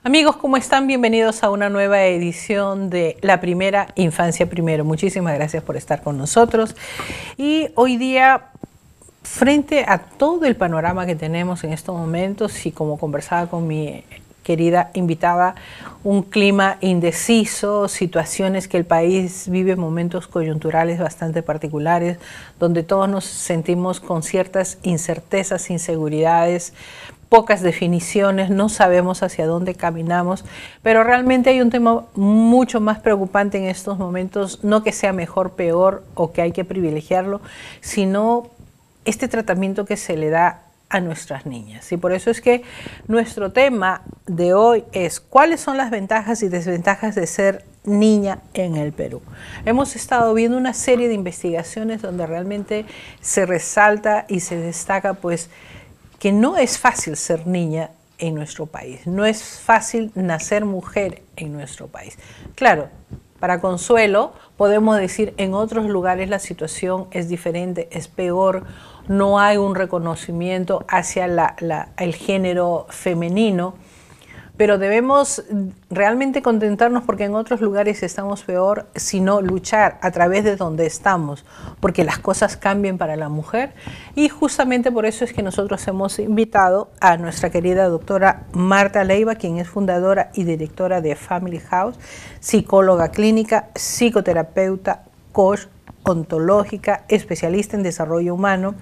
Amigos, ¿cómo están? Bienvenidos a una nueva edición de La Primera Infancia Primero. Muchísimas gracias por estar con nosotros. Y hoy día, frente a todo el panorama que tenemos en estos momentos, y como conversaba con mi querida invitada, un clima indeciso, situaciones que el país vive, momentos coyunturales bastante particulares, donde todos nos sentimos con ciertas incertezas, inseguridades, pocas definiciones, no sabemos hacia dónde caminamos, pero realmente hay un tema mucho más preocupante en estos momentos, no que sea mejor, peor o que hay que privilegiarlo, sino este tratamiento que se le da a nuestras niñas. Y por eso es que nuestro tema de hoy es ¿cuáles son las ventajas y desventajas de ser niña en el Perú? Hemos estado viendo una serie de investigaciones donde realmente se resalta y se destaca pues que no es fácil ser niña en nuestro país, no es fácil nacer mujer en nuestro país. Claro, para consuelo podemos decir en otros lugares la situación es diferente, es peor, no hay un reconocimiento hacia el género femenino, pero debemos realmente contentarnos porque en otros lugares estamos peor, sino luchar a través de donde estamos, porque las cosas cambien para la mujer. Y justamente por eso es que nosotros hemos invitado a nuestra querida doctora Marta Leiva, quien es fundadora y directora de Family House, psicóloga clínica, psicoterapeuta, coach ontológica, especialista en desarrollo humano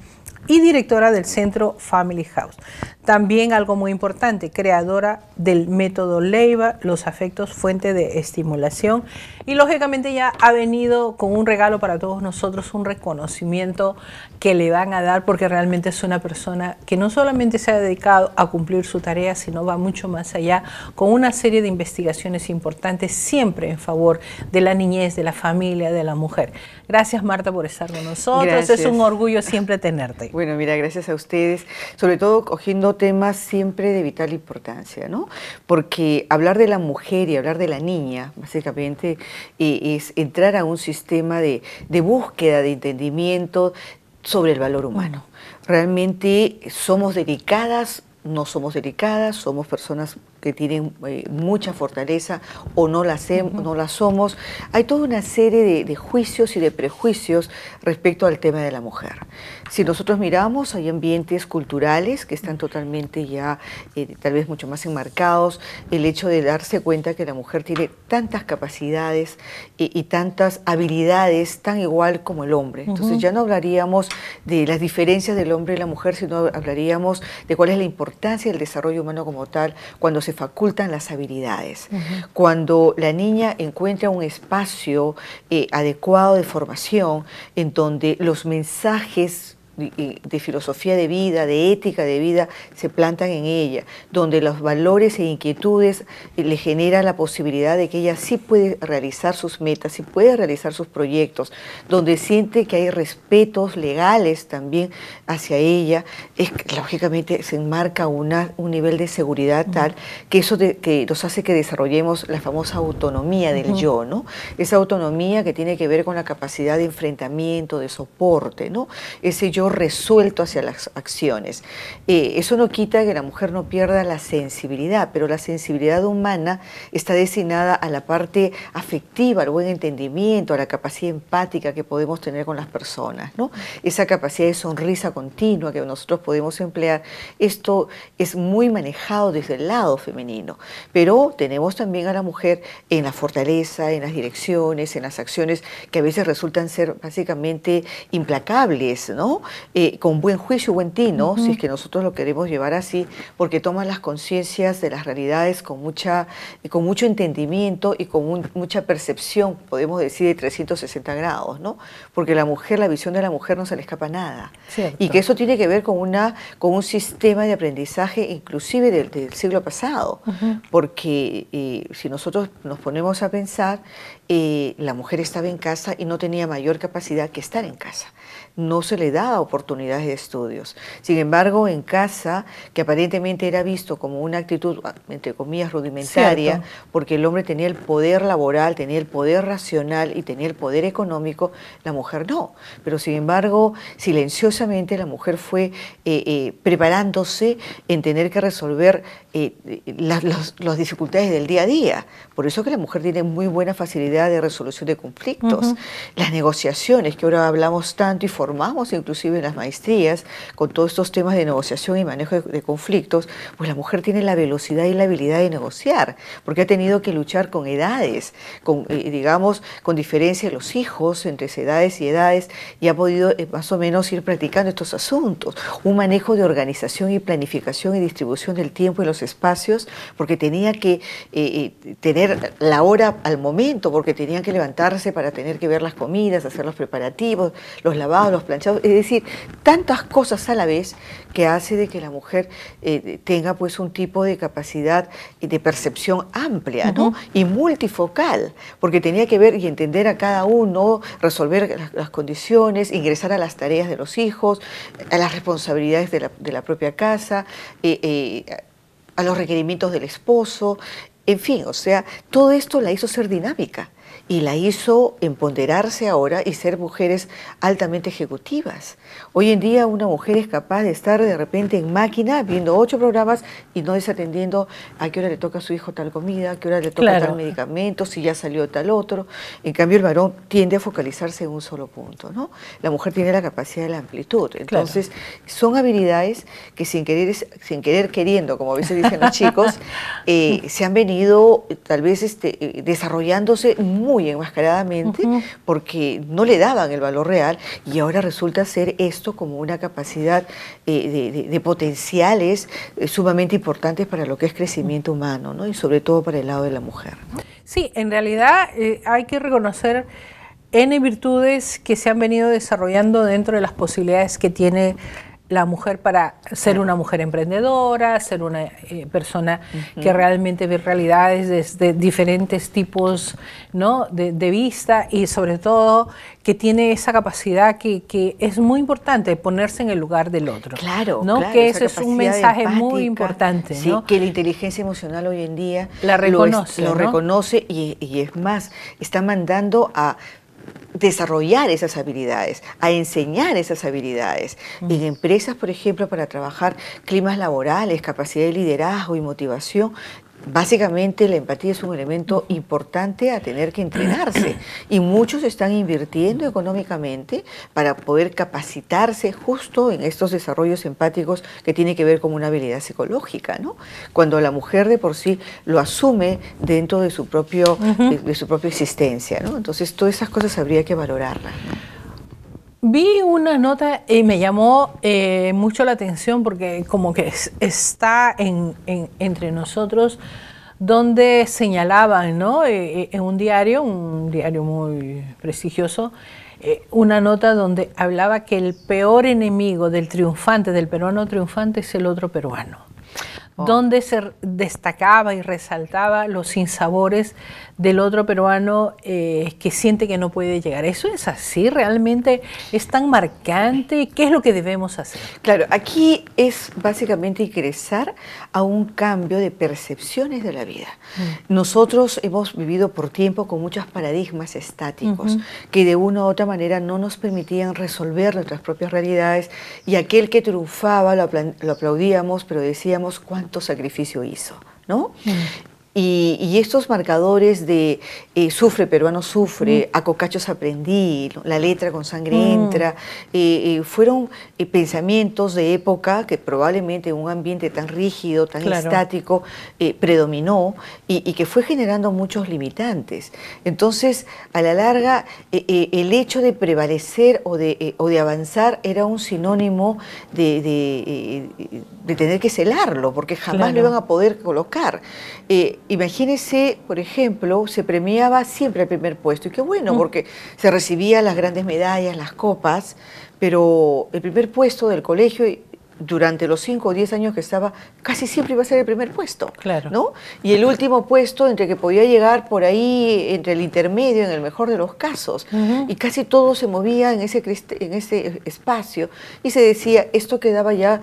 y directora del Centro Family House. También algo muy importante, creadora del método Leiva, los afectos fuente de estimulación, y lógicamente ya ha venido con un regalo para todos nosotros, un reconocimiento que le van a dar porque realmente es una persona que no solamente se ha dedicado a cumplir su tarea, sino va mucho más allá con una serie de investigaciones importantes siempre en favor de la niñez, de la familia, de la mujer. Gracias, Marta, por estar con nosotros. Gracias. Es un orgullo siempre tenerte. Bueno, mira, gracias a ustedes, sobre todo cogiendo temas siempre de vital importancia, ¿no? Porque hablar de la mujer y hablar de la niña, básicamente, es entrar a un sistema de búsqueda, de entendimiento sobre el valor humano. Realmente somos delicadas, no somos delicadas, somos personas que tienen mucha fortaleza o no la somos. Hay toda una serie de juicios y de prejuicios respecto al tema de la mujer. Si nosotros miramos, hay ambientes culturales que están totalmente ya tal vez mucho más enmarcados, el hecho de darse cuenta que la mujer tiene tantas capacidades y tantas habilidades tan igual como el hombre. Entonces ya no hablaríamos de las diferencias del hombre y la mujer, sino hablaríamos de cuál es la importancia del desarrollo humano como tal, cuando se facultan las habilidades. Cuando la niña encuentra un espacio adecuado de formación en donde los mensajes de filosofía de vida, de ética de vida, se plantan en ella, donde los valores e inquietudes le generan la posibilidad de que ella sí puede realizar sus metas, sí puede realizar sus proyectos, donde siente que hay respetos legales también hacia ella, lógicamente se enmarca un nivel de seguridad tal que eso que nos hace que desarrollemos la famosa autonomía del yo, ¿no? Esa autonomía que tiene que ver con la capacidad de enfrentamiento, de soporte, ¿no? Ese yo resuelto hacia las acciones. Eso no quita que la mujer no pierda la sensibilidad, pero la sensibilidad humana está destinada a la parte afectiva, al buen entendimiento, a la capacidad empática que podemos tener con las personas, ¿no? Esa capacidad de sonrisa continua que nosotros podemos emplear. Esto es muy manejado desde el lado femenino, pero tenemos también a la mujer en la fortaleza, en las direcciones, en las acciones que a veces resultan ser básicamente implacables, ¿no? Con buen juicio, buen tino, si es que nosotros lo queremos llevar así, porque toman las conciencias de las realidades con mucho entendimiento y con mucha percepción, podemos decir, de 360 grados, ¿no? Porque la mujer, la visión de la mujer no se le escapa nada. Cierto. Y que eso tiene que ver con un sistema de aprendizaje inclusive del siglo pasado, porque si nosotros nos ponemos a pensar, la mujer estaba en casa y no tenía mayor capacidad que estar en casa. No se le daba oportunidades de estudios. Sin embargo, en casa, que aparentemente era visto como una actitud, entre comillas, rudimentaria, Cierto. porque el hombre tenía el poder laboral, tenía el poder racional y tenía el poder económico, la mujer no. Pero sin embargo, silenciosamente la mujer fue preparándose en tener que resolver las dificultades del día a día. Por eso que la mujer tiene muy buena facilidad de resolución de conflictos. Las negociaciones, que ahora hablamos tanto y formamos inclusive en las maestrías, con todos estos temas de negociación y manejo de conflictos, pues la mujer tiene la velocidad y la habilidad de negociar, porque ha tenido que luchar con edades, con, digamos, con diferencia de los hijos, entre edades y edades, y ha podido más o menos ir practicando estos asuntos. Un manejo de organización y planificación y distribución del tiempo y los espacios, porque tenía que tener la hora al momento, porque tenían que levantarse para tener que ver las comidas, hacer los preparativos, los lavados, los planchados, es decir, tantas cosas a la vez que hace de que la mujer tenga pues un tipo de capacidad de percepción amplia, ¿no? Y multifocal, porque tenía que ver y entender a cada uno, resolver las condiciones, ingresar a las tareas de los hijos, a las responsabilidades de la propia casa, a los requerimientos del esposo, en fin, o sea, todo esto la hizo ser dinámica y la hizo empoderarse ahora y ser mujeres altamente ejecutivas. Hoy en día una mujer es capaz de estar de repente en máquina viendo 8 programas y no desatendiendo a qué hora le toca a su hijo tal comida, a qué hora le toca tal medicamento, si ya salió tal otro. En cambio el varón tiende a focalizarse en un solo punto, ¿no? La mujer tiene la capacidad de la amplitud. Entonces son habilidades que sin querer queriendo, como a veces dicen los chicos, se han venido tal vez desarrollándose muy enmascaradamente porque no le daban el valor real y ahora resulta ser esto como una capacidad de potenciales sumamente importantes para lo que es crecimiento humano, ¿no? Y sobre todo para el lado de la mujer, ¿no? Sí, en realidad hay que reconocer N virtudes que se han venido desarrollando dentro de las posibilidades que tiene la mujer para ser una mujer emprendedora, ser una persona que realmente ve realidades desde diferentes tipos, ¿no? de vista y sobre todo que tiene esa capacidad que es muy importante, ponerse en el lugar del otro. Claro, ¿no? claro, Que ese es un mensaje empática, muy importante. Sí, ¿no? que la inteligencia emocional hoy en día la reconoce, lo reconoce y es más, está mandando a desarrollar esas habilidades, a enseñar esas habilidades. En empresas, por ejemplo, para trabajar climas laborales, capacidad de liderazgo y motivación, básicamente la empatía es un elemento importante a tener que entrenarse y muchos están invirtiendo económicamente para poder capacitarse justo en estos desarrollos empáticos que tiene que ver con una habilidad psicológica, ¿no? Cuando la mujer de por sí lo asume dentro de su propia existencia, ¿no? Entonces todas esas cosas habría que valorarlas, ¿no? Vi una nota y me llamó mucho la atención porque como que está entre nosotros, donde señalaban, ¿no? En un diario muy prestigioso, una nota donde hablaba que el peor enemigo del triunfante, del peruano triunfante, es el otro peruano. Donde se destacaba y resaltaba los sinsabores del otro peruano que siente que no puede llegar. ¿Eso es así? ¿Realmente es tan marcante? ¿Qué es lo que debemos hacer? Claro, aquí es básicamente ingresar a un cambio de percepciones de la vida. Nosotros hemos vivido por tiempo con muchos paradigmas estáticos que de una u otra manera no nos permitían resolver nuestras propias realidades y aquel que triunfaba lo aplaudíamos, pero decíamos cuánto sacrificio hizo, ¿no? Y estos marcadores de sufre peruano sufre, a cocachos aprendí, la letra con sangre entra, fueron pensamientos de época que probablemente en un ambiente tan rígido, tan estático, predominó y que fue generando muchos limitantes. Entonces, a la larga, el hecho de prevalecer o de avanzar era un sinónimo de tener que celarlo, porque jamás lo iban a poder colocar. Imagínese, por ejemplo, se premiaba siempre el primer puesto, y qué bueno, porque se recibían las grandes medallas, las copas, pero el primer puesto del colegio durante los 5 o 10 años que estaba, casi siempre iba a ser el primer puesto, claro, ¿no? Y el último puesto, entre que podía llegar por ahí, entre el intermedio, en el mejor de los casos. Y casi todo se movía en ese espacio. Y se decía, esto quedaba ya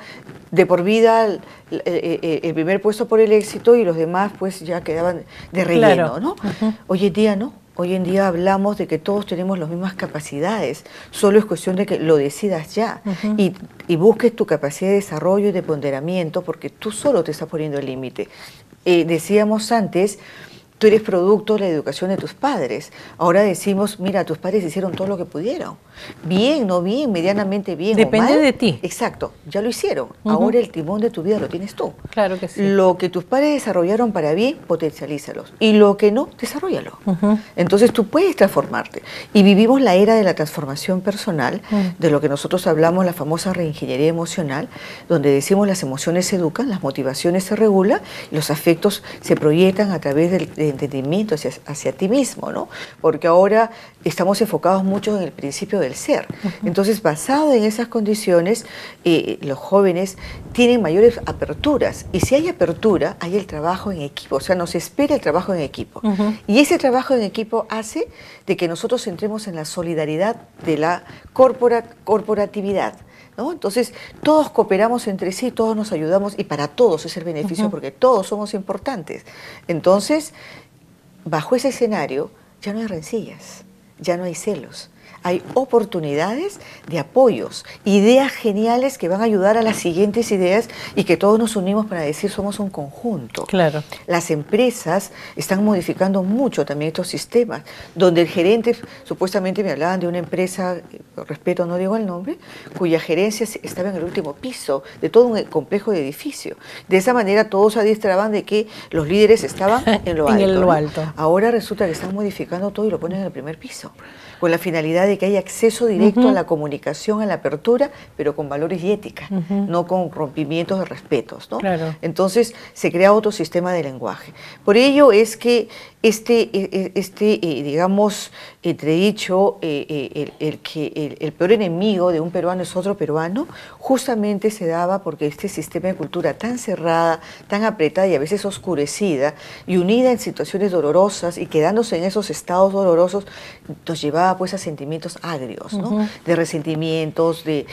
de por vida el primer puesto por el éxito y los demás pues ya quedaban de relleno, ¿no? Hoy en día no. Hoy en día hablamos de que todos tenemos las mismas capacidades, solo es cuestión de que lo decidas ya y busques tu capacidad de desarrollo y de ponderamiento porque tú solo te estás poniendo el límite. Decíamos antes, tú eres producto de la educación de tus padres. Ahora decimos, mira, tus padres hicieron todo lo que pudieron. Bien, no bien, medianamente bien depende o mal. de ti. Exacto, ya lo hicieron. Ahora el timón de tu vida lo tienes tú. Claro que sí. Lo que tus padres desarrollaron para bien, potencialízalos. Y lo que no, desarrollalo. Entonces tú puedes transformarte. Y vivimos la era de la transformación personal, de lo que nosotros hablamos, la famosa reingeniería emocional, donde decimos las emociones se educan, las motivaciones se regulan, y los afectos se proyectan a través del entendimiento hacia ti mismo, ¿no? Porque ahora estamos enfocados mucho en el principio del ser. Entonces, basado en esas condiciones, los jóvenes tienen mayores aperturas. Y si hay apertura, hay el trabajo en equipo. O sea, nos espera el trabajo en equipo. Y ese trabajo en equipo hace de que nosotros entremos en la solidaridad de la corporatividad, ¿no? Entonces, todos cooperamos entre sí, todos nos ayudamos y para todos es el beneficio porque todos somos importantes. Entonces, bajo ese escenario, ya no hay rencillas, ya no hay celos. Hay oportunidades de apoyos, ideas geniales que van a ayudar a las siguientes ideas y que todos nos unimos para decir somos un conjunto. Claro. Las empresas están modificando mucho también estos sistemas, donde el gerente, supuestamente me hablaban de una empresa, por respeto no digo el nombre, cuya gerencia estaba en el último piso de todo un complejo de edificio. De esa manera todos adiestraban de que los líderes estaban en lo alto. En lo alto. Ahora resulta que están modificando todo y lo ponen en el primer piso, con la finalidad de que haya acceso directo a la comunicación, a la apertura, pero con valores y ética, no con rompimientos de respetos, ¿no? Claro. Entonces se crea otro sistema de lenguaje. Por ello es que digamos, entredicho, el peor enemigo de un peruano es otro peruano, justamente se daba porque este sistema de cultura tan cerrada, tan apretada y a veces oscurecida, y unida en situaciones dolorosas y quedándose en esos estados dolorosos, nos llevaba pues a sentimientos agrios, ¿no? De resentimientos, de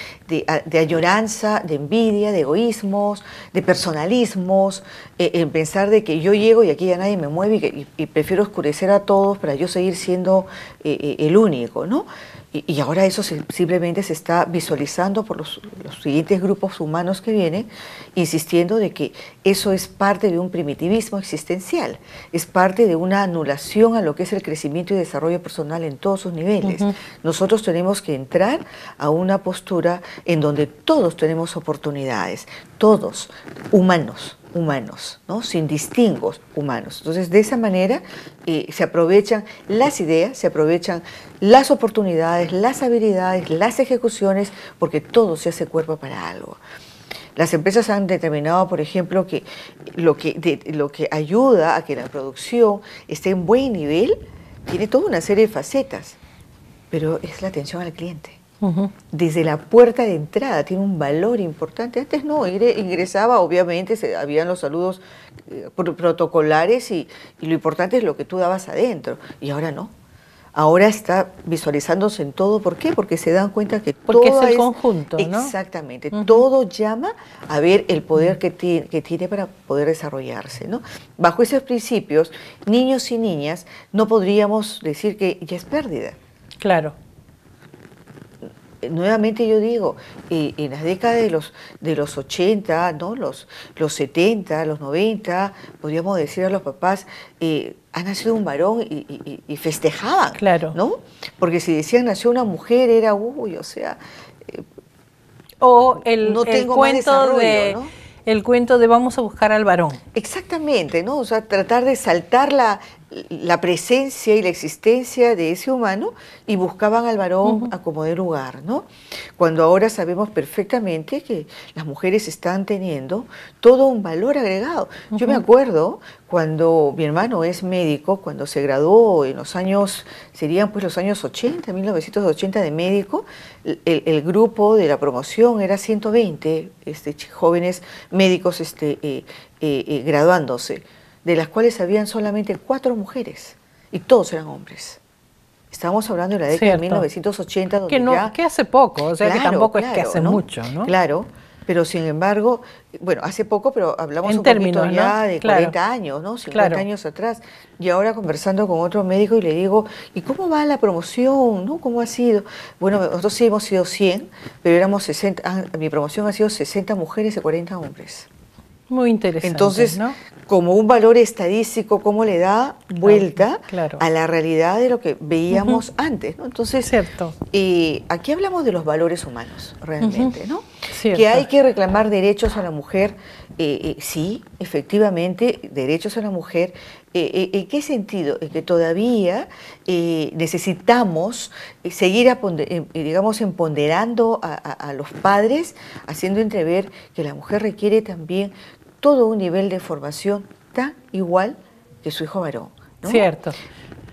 añoranza, de envidia, de egoísmos, de personalismos, en pensar de que yo llego y aquí ya nadie me mueve y prefiero oscurecer a todos para yo seguir siendo el único, ¿no? Y ahora eso simplemente se está visualizando por los siguientes grupos humanos que vienen, insistiendo de que eso es parte de un primitivismo existencial, es parte de una anulación a lo que es el crecimiento y desarrollo personal en todos sus niveles. Nosotros tenemos que entrar a una postura en donde todos tenemos oportunidades, todos, humanos, ¿no? Sin distingos humanos. Entonces, de esa manera se aprovechan las ideas, se aprovechan las oportunidades, las habilidades, las ejecuciones, porque todo se hace cuerpo para algo. Las empresas han determinado, por ejemplo, que lo que ayuda a que la producción esté en buen nivel tiene toda una serie de facetas, pero es la atención al cliente. Desde la puerta de entrada tiene un valor importante. Antes no, ingresaba, obviamente, habían los saludos protocolares y lo importante es lo que tú dabas adentro. Y ahora no. Ahora está visualizándose en todo. ¿Por qué? Porque se dan cuenta que porque todo es el conjunto, ¿no? Exactamente. Todo llama a ver el poder que tiene para poder desarrollarse, ¿no? Bajo esos principios, niños y niñas no podríamos decir que ya es pérdida. Claro. Nuevamente yo digo, en las décadas de los 80, ¿no? los 70, los 90, podríamos decir a los papás, ha nacido un varón y festejaban, claro, ¿no? Porque si decían nació una mujer era, uy, o sea, o el cuento el cuento de vamos a buscar al varón. Exactamente, ¿no? O sea, tratar de saltar la presencia y la existencia de ese humano y buscaban al varón a como de lugar, ¿no? Cuando ahora sabemos perfectamente que las mujeres están teniendo todo un valor agregado. Yo me acuerdo cuando mi hermano es médico, cuando se graduó en los años, serían pues los años 80, 1980 de médico, el grupo de la promoción era 120 jóvenes médicos graduándose, de las cuales habían solamente 4 mujeres y todos eran hombres. Estábamos hablando de la década de 1980, donde que hace poco, o sea, que tampoco es que hace mucho, ¿no? Claro, pero sin embargo, bueno, hace poco, pero hablamos un poquito ya de 40 años, ¿no? 50 años atrás. Y ahora conversando con otro médico y le digo, ¿y cómo va la promoción? ¿No? ¿Cómo ha sido? Bueno, nosotros sí hemos sido 100, pero éramos 60, mi promoción ha sido 60 mujeres y 40 hombres. Muy interesante. Entonces, ¿no? Como un valor estadístico, cómo le da vuelta a la realidad de lo que veíamos antes, ¿no? Entonces, aquí hablamos de los valores humanos, realmente, ¿no? Que hay que reclamar derechos a la mujer, sí, efectivamente, derechos a la mujer. ¿En qué sentido? En que todavía necesitamos seguir, digamos, empoderando a los padres, haciendo entrever que la mujer requiere también todo un nivel de formación tan igual que su hijo varón, ¿no? Cierto.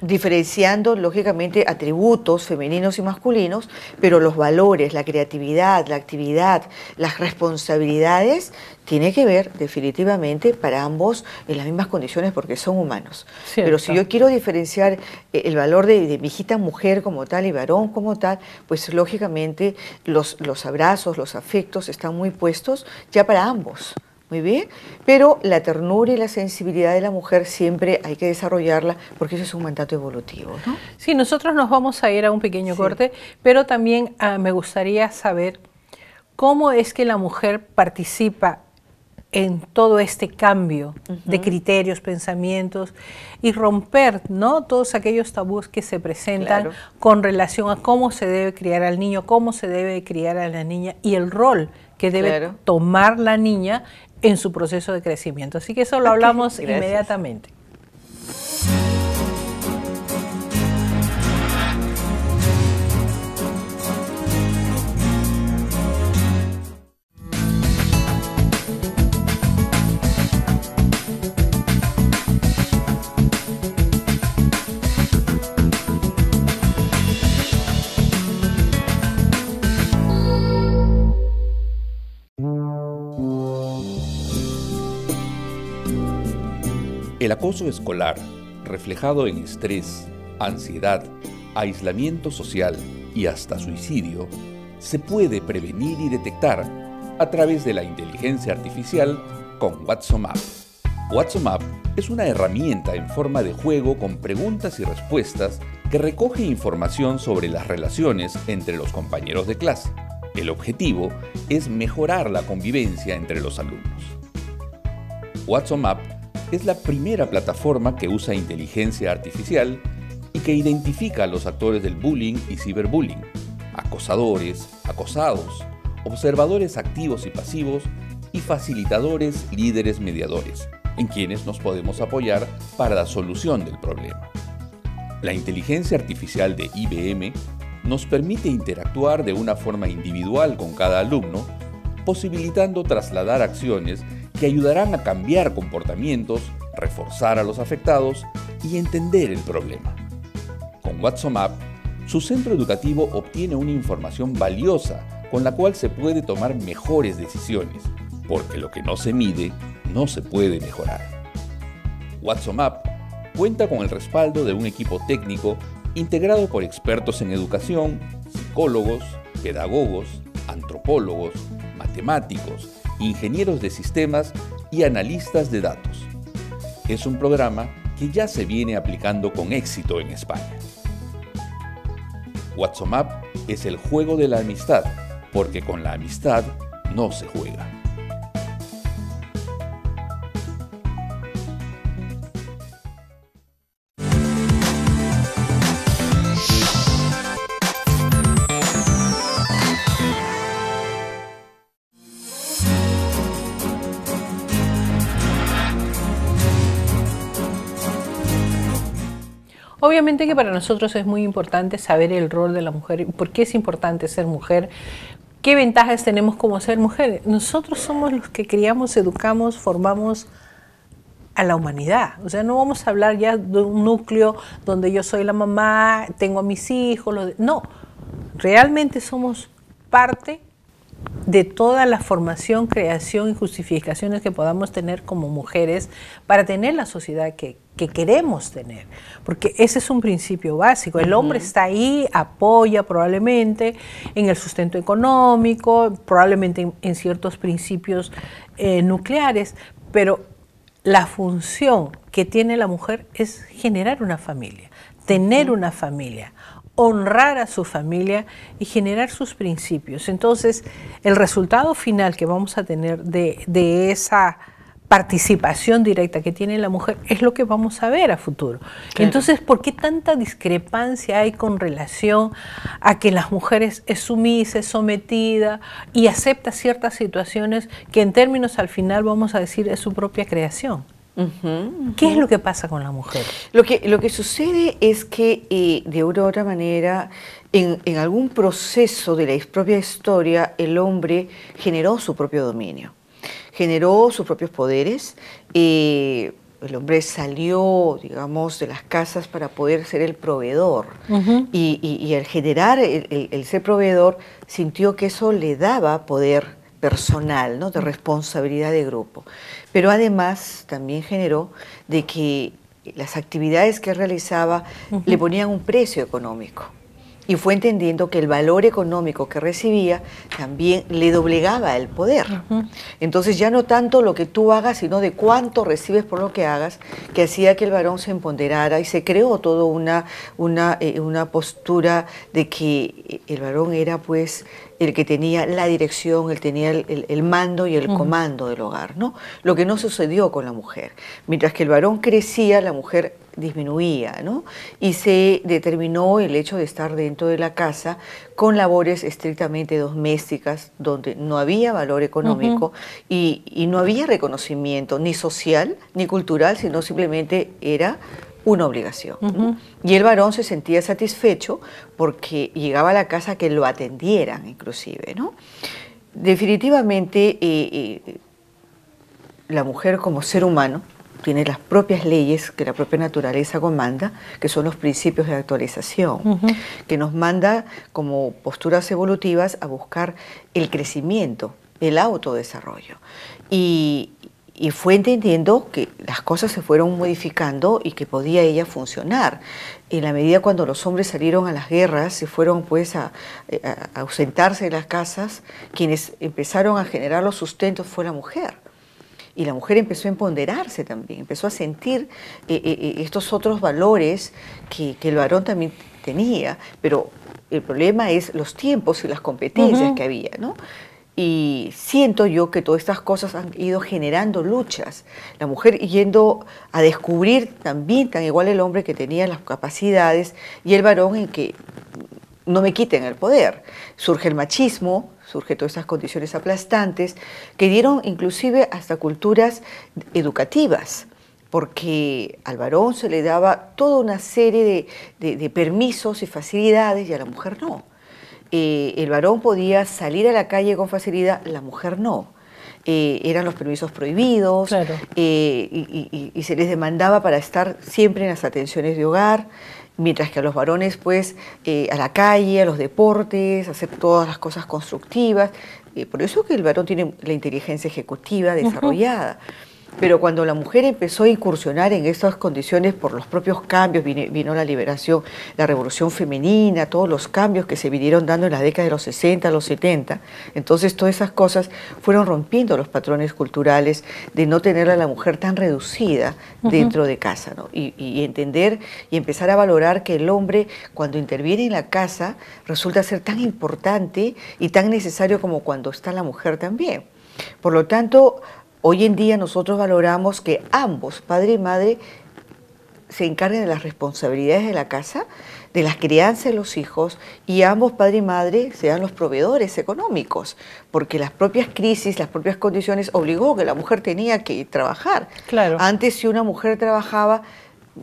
Diferenciando, lógicamente, atributos femeninos y masculinos, pero los valores, la creatividad, la actividad, las responsabilidades, tiene que ver definitivamente para ambos en las mismas condiciones porque son humanos. Cierto. Pero si yo quiero diferenciar el valor de mi hijita mujer como tal y varón como tal, pues lógicamente los abrazos, los afectos están muy puestos ya para ambos. Muy bien, pero la ternura y la sensibilidad de la mujer siempre hay que desarrollarla porque eso es un mandato evolutivo, ¿no? Sí, nosotros nos vamos a ir a un pequeño corte, pero también me gustaría saber cómo es que la mujer participa en todo este cambio de criterios, pensamientos y romper, ¿no?, todos aquellos tabús que se presentan con relación a cómo se debe criar al niño, cómo se debe criar a la niña y el rol que debe tomar la niña en su proceso de crecimiento. Así que eso lo hablamos inmediatamente. El acoso escolar, reflejado en estrés, ansiedad, aislamiento social y hasta suicidio, se puede prevenir y detectar a través de la inteligencia artificial con WhatsOmap. WhatsOmap es una herramienta en forma de juego con preguntas y respuestas que recoge información sobre las relaciones entre los compañeros de clase. El objetivo es mejorar la convivencia entre los alumnos. WhatsOmap es la primera plataforma que usa inteligencia artificial y que identifica a los actores del bullying y ciberbullying, acosadores, acosados, observadores activos y pasivos y facilitadores, líderes, mediadores, en quienes nos podemos apoyar para la solución del problema. La inteligencia artificial de IBM nos permite interactuar de una forma individual con cada alumno, posibilitando trasladar acciones que ayudarán a cambiar comportamientos, reforzar a los afectados y entender el problema. Con WhatsOmap, su centro educativo obtiene una información valiosa con la cual se puede tomar mejores decisiones, porque lo que no se mide no se puede mejorar. WhatsOmap cuenta con el respaldo de un equipo técnico integrado por expertos en educación, psicólogos, pedagogos, antropólogos, matemáticos, ingenieros de sistemas y analistas de datos. Es un programa que ya se viene aplicando con éxito en España. WhatsOmap es el juego de la amistad, porque con la amistad no se juega. Obviamente que para nosotros es muy importante saber el rol de la mujer, por qué es importante ser mujer, qué ventajas tenemos como ser mujer. Nosotros somos los que criamos, educamos, formamos a la humanidad. O sea, no vamos a hablar ya de un núcleo donde yo soy la mamá, tengo a mis hijos, no, realmente somos parte de toda la formación, creación y justificaciones que podamos tener como mujeres para tener la sociedad que queremos tener, porque ese es un principio básico. El hombre está ahí, apoya probablemente en el sustento económico, probablemente en ciertos principios nucleares, pero la función que tiene la mujer es generar una familia, tener una familia, honrar a su familia y generar sus principios. Entonces, el resultado final que vamos a tener de esa participación directa que tiene la mujer es lo que vamos a ver a futuro. Claro. Entonces, ¿por qué tanta discrepancia hay con relación a que las mujeres es sumisa, es sometida y acepta ciertas situaciones que en términos al final vamos a decir es su propia creación? ¿Qué es lo que pasa con la mujer? Lo que sucede es que de una u otra manera, en algún proceso de la propia historia, el hombre generó su propio dominio, generó sus propios poderes. El hombre salió, digamos, de las casas para poder ser el proveedor. Y al generar el ser proveedor, sintió que eso le daba poder personal, ¿no? De responsabilidad de grupo. Pero además también generó de que las actividades que realizaba le ponían un precio económico. Y fue entendiendo que el valor económico que recibía también le doblegaba el poder. Entonces ya no tanto lo que tú hagas, sino de cuánto recibes por lo que hagas, que hacía que el varón se empoderara y se creó toda una postura de que el varón era pues el que tenía la dirección, él tenía el mando y el comando del hogar, ¿no? Lo que no sucedió con la mujer. Mientras que el varón crecía, la mujer disminuía, ¿no? Y se determinó el hecho de estar dentro de la casa con labores estrictamente domésticas, donde no había valor económico y no había reconocimiento ni social ni cultural, sino simplemente era una obligación, ¿no? Y el varón se sentía satisfecho porque llegaba a la casa que lo atendieran, inclusive, ¿no? Definitivamente la mujer como ser humano tiene las propias leyes que la propia naturaleza comanda, que son los principios de actualización, que nos manda como posturas evolutivas a buscar el crecimiento, el autodesarrollo. Y fue entendiendo que las cosas se fueron modificando y que podía ella funcionar. En la medida cuando los hombres salieron a las guerras, se fueron pues a ausentarse de las casas, quienes empezaron a generar los sustentos fue la mujer. Y la mujer empezó a empoderarse también, empezó a sentir estos otros valores que el varón también tenía, pero el problema es los tiempos y las competencias que había, ¿no? Y siento yo que todas estas cosas han ido generando luchas. La mujer yendo a descubrir también, tan igual el hombre que tenía las capacidades y el varón en que no me quiten el poder. Surge el machismo, surge todas esas condiciones aplastantes que dieron inclusive hasta culturas educativas, porque al varón se le daba toda una serie de permisos y facilidades y a la mujer no. El varón podía salir a la calle con facilidad, la mujer no. Eran los permisos prohibidos, claro. y se les demandaba para estar siempre en las atenciones de hogar, mientras que a los varones pues a la calle, a los deportes, hacer todas las cosas constructivas. Por eso que el varón tiene la inteligencia ejecutiva desarrollada. Pero cuando la mujer empezó a incursionar en estas condiciones por los propios cambios, vino la liberación, la revolución femenina, todos los cambios que se vinieron dando en la década de los 60, los 70, entonces todas esas cosas fueron rompiendo los patrones culturales de no tener a la mujer tan reducida dentro de casa, ¿no? Y entender y empezar a valorar que el hombre cuando interviene en la casa resulta ser tan importante y tan necesario como cuando está la mujer también. Por lo tanto, hoy en día nosotros valoramos que ambos, padre y madre, se encarguen de las responsabilidades de la casa, de las crianzas de los hijos, y ambos, padre y madre, sean los proveedores económicos, porque las propias crisis, las propias condiciones obligó que la mujer tenía que trabajar. Claro. Antes, si una mujer trabajaba,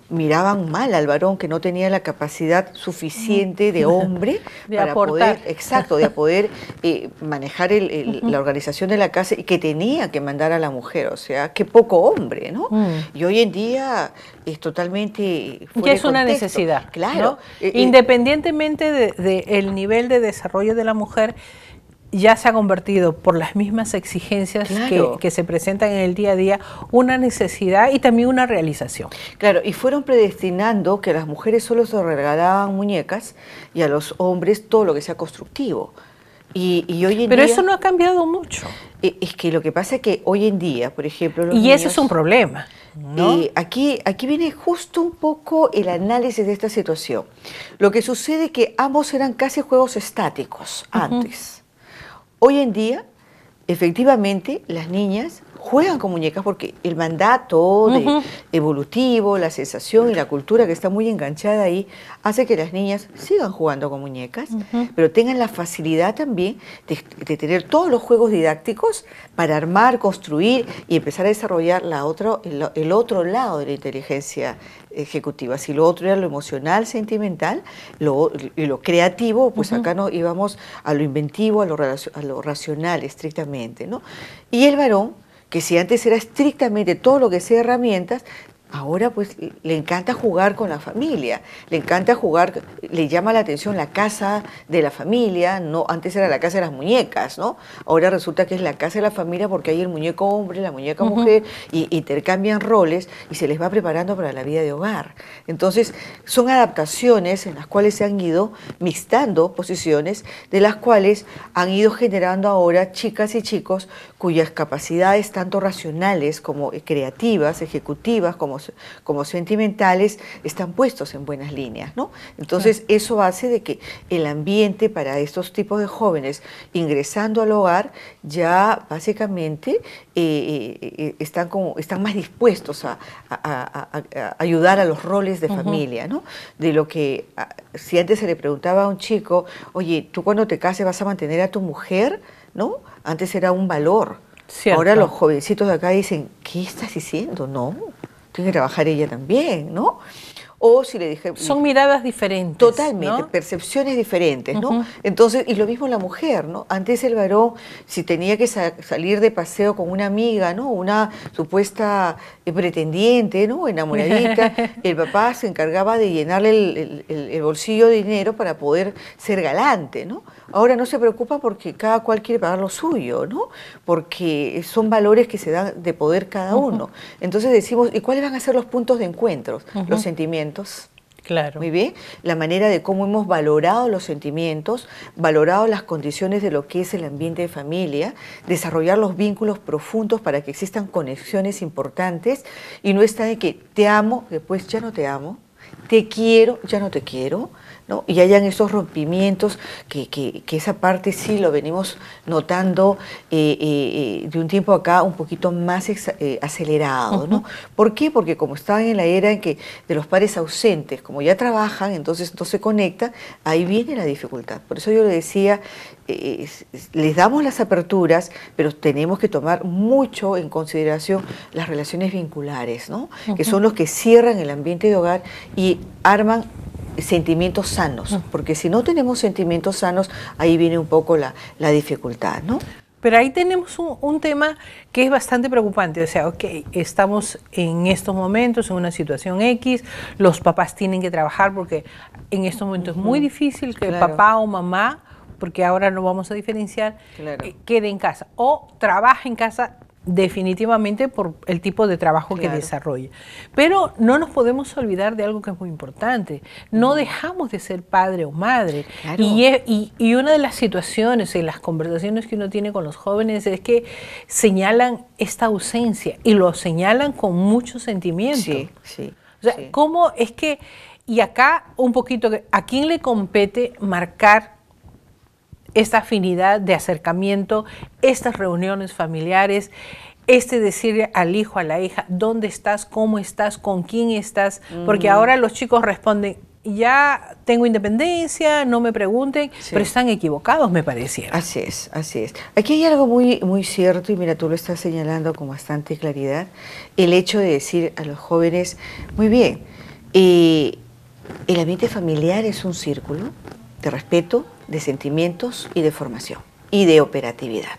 miraban mal al varón que no tenía la capacidad suficiente de hombre de para aportar. poder, exacto, de poder manejar la organización de la casa y que tenía que mandar a la mujer, o sea, qué poco hombre, ¿no? Y hoy en día es totalmente fuera Ya es de una contexto. necesidad, Claro. ¿no? Independientemente del nivel de desarrollo de la mujer, ya se ha convertido por las mismas exigencias Claro. que se presentan en el día a día, una necesidad y también una realización. Claro, y fueron predestinando que a las mujeres solo se regalaban muñecas y a los hombres todo lo que sea constructivo. Y hoy en Pero día, eso no ha cambiado mucho. Es que lo que pasa es que hoy en día, por ejemplo, los Y niños, ese es un problema, ¿no? aquí viene justo un poco el análisis de esta situación. Lo que sucede es que ambos eran casi juegos estáticos antes. Hoy en día, efectivamente, las niñas juegan con muñecas porque el mandato evolutivo, la sensación y la cultura que está muy enganchada ahí, hace que las niñas sigan jugando con muñecas, pero tengan la facilidad también de tener todos los juegos didácticos para armar, construir y empezar a desarrollar el otro lado de la inteligencia ejecutiva. Si lo otro era lo emocional, sentimental, y lo creativo, pues acá no íbamos a lo inventivo, a lo racional estrictamente, ¿no? Y el varón, que si antes era estrictamente todo lo que sea herramientas, ahora pues le encanta jugar con la familia, le encanta jugar, le llama la atención la casa de la familia, no, antes era la casa de las muñecas, ¿no? Ahora resulta que es la casa de la familia porque hay el muñeco hombre, la muñeca mujer, y intercambian roles y se les va preparando para la vida de hogar. Entonces, son adaptaciones en las cuales se han ido mixtando posiciones, de las cuales han ido generando ahora chicas y chicos cuyas capacidades tanto racionales como creativas, ejecutivas, como sentimentales, están puestos en buenas líneas, ¿no? Entonces, eso hace de que el ambiente para estos tipos de jóvenes ingresando al hogar ya básicamente están más dispuestos a ayudar a los roles de familia, ¿no? De lo que, si antes se le preguntaba a un chico, oye, ¿tú cuando te cases vas a mantener a tu mujer? ¿No? Antes era un valor. Cierto. Ahora los jovencitos de acá dicen, ¿qué estás diciendo? No, tiene que trabajar ella también, ¿no? O si le dije... Son miradas diferentes. Totalmente, ¿no? Percepciones diferentes, ¿no? Entonces, y lo mismo la mujer, ¿no? Antes el varón, si tenía que salir de paseo con una amiga, ¿no? Una supuesta pretendiente, ¿no? Enamoradita, el papá se encargaba de llenarle el bolsillo de dinero para poder ser galante, ¿no? Ahora no se preocupa porque cada cual quiere pagar lo suyo, ¿no? Porque son valores que se dan de poder cada uno. Entonces decimos, ¿y cuáles van a ser los puntos de encuentro? Los sentimientos. Claro. Muy bien, la manera de cómo hemos valorado los sentimientos, valorado las condiciones de lo que es el ambiente de familia, desarrollar los vínculos profundos para que existan conexiones importantes y no está de que te amo, después ya no te amo, te quiero, ya no te quiero, ¿no? Y hayan esos rompimientos que esa parte sí lo venimos notando de un tiempo acá un poquito más acelerado, ¿no? ¿Por qué? Porque como estaban en la era en que de los padres ausentes, como ya trabajan, entonces no se conectan, ahí viene la dificultad. Por eso yo le decía, les damos las aperturas, pero tenemos que tomar mucho en consideración las relaciones vinculares, ¿no? Que son los que cierran el ambiente de hogar y arman sentimientos sanos, porque si no tenemos sentimientos sanos, ahí viene un poco la dificultad, ¿no? Pero ahí tenemos un tema que es bastante preocupante, o sea, ok, estamos en estos momentos en una situación X, los papás tienen que trabajar porque en estos momentos es muy difícil que papá o mamá, porque ahora no vamos a diferenciar, quede en casa o trabaje en casa definitivamente por el tipo de trabajo que desarrolla. Pero no nos podemos olvidar de algo que es muy importante. No dejamos de ser padre o madre. Y una de las situaciones en las conversaciones que uno tiene con los jóvenes es que señalan esta ausencia y lo señalan con mucho sentimiento. O sea, ¿cómo es que, y acá un poquito, ¿a quién le compete marcar esta afinidad de acercamiento, estas reuniones familiares, decirle al hijo, a la hija, dónde estás, cómo estás, con quién estás? Porque ahora los chicos responden, ya tengo independencia, no me pregunten, pero están equivocados, me pareciera. Así es, así es. Aquí hay algo muy, muy cierto, y mira, tú lo estás señalando con bastante claridad, el hecho de decir a los jóvenes, muy bien, el ambiente familiar es un círculo de respeto, de sentimientos y de formación y de operatividad.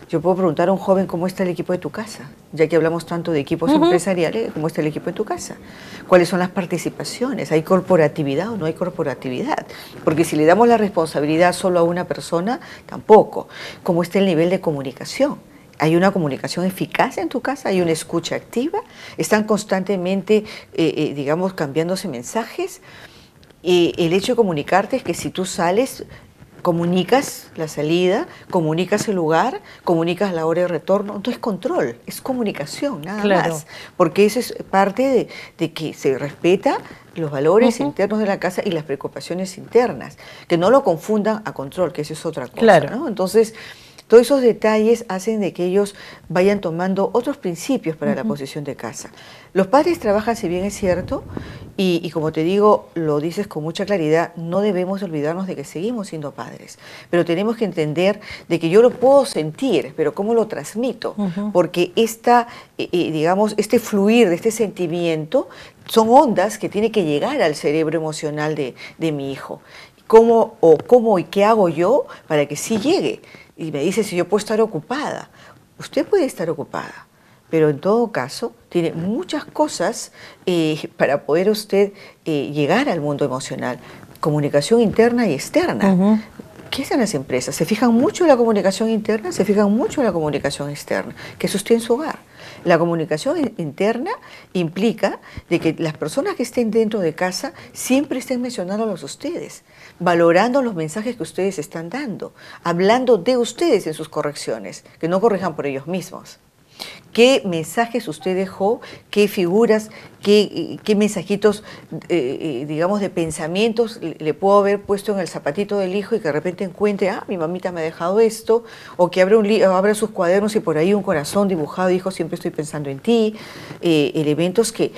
Yo puedo preguntar a un joven cómo está el equipo de tu casa, ya que hablamos tanto de equipos empresariales, cómo está el equipo de tu casa, cuáles son las participaciones, hay corporatividad o no hay corporatividad, porque si le damos la responsabilidad solo a una persona, tampoco. ¿Cómo está el nivel de comunicación? ¿Hay una comunicación eficaz en tu casa? ¿Hay una escucha activa? ¿Están constantemente, digamos, cambiándose mensajes? El hecho de comunicarte es que si tú sales, comunicas la salida, comunicas el lugar, comunicas la hora de retorno. No es control, es comunicación, nada más. Porque eso es parte de que se respeta los valores internos de la casa y las preocupaciones internas. Que no lo confundan a control, que eso es otra cosa, ¿no? Entonces, todos esos detalles hacen de que ellos vayan tomando otros principios para la posición de casa. Los padres trabajan, si bien es cierto, y como te digo, lo dices con mucha claridad, no debemos olvidarnos de que seguimos siendo padres, pero tenemos que entender de que yo lo puedo sentir, pero ¿cómo lo transmito? Porque digamos, este fluir de este sentimiento son ondas que tienen que llegar al cerebro emocional de mi hijo. ¿Cómo y qué hago yo para que sí llegue? Y me dice si yo puedo estar ocupada. Usted puede estar ocupada, pero en todo caso tiene muchas cosas para poder usted llegar al mundo emocional. Comunicación interna y externa. ¿Qué hacen las empresas? Se fijan mucho en la comunicación interna, se fijan mucho en la comunicación externa, que es usted en su hogar. La comunicación interna implica de que las personas que estén dentro de casa siempre estén mencionándolos a ustedes, valorando los mensajes que ustedes están dando, hablando de ustedes en sus correcciones, que no corrijan por ellos mismos. ¿Qué mensajes usted dejó? ¿Qué figuras? ¿Qué mensajitos, digamos, de pensamientos le puedo haber puesto en el zapatito del hijo y que de repente encuentre, mi mamita me ha dejado esto? O que abra sus cuadernos y por ahí un corazón dibujado, hijo, siempre estoy pensando en ti. Elementos que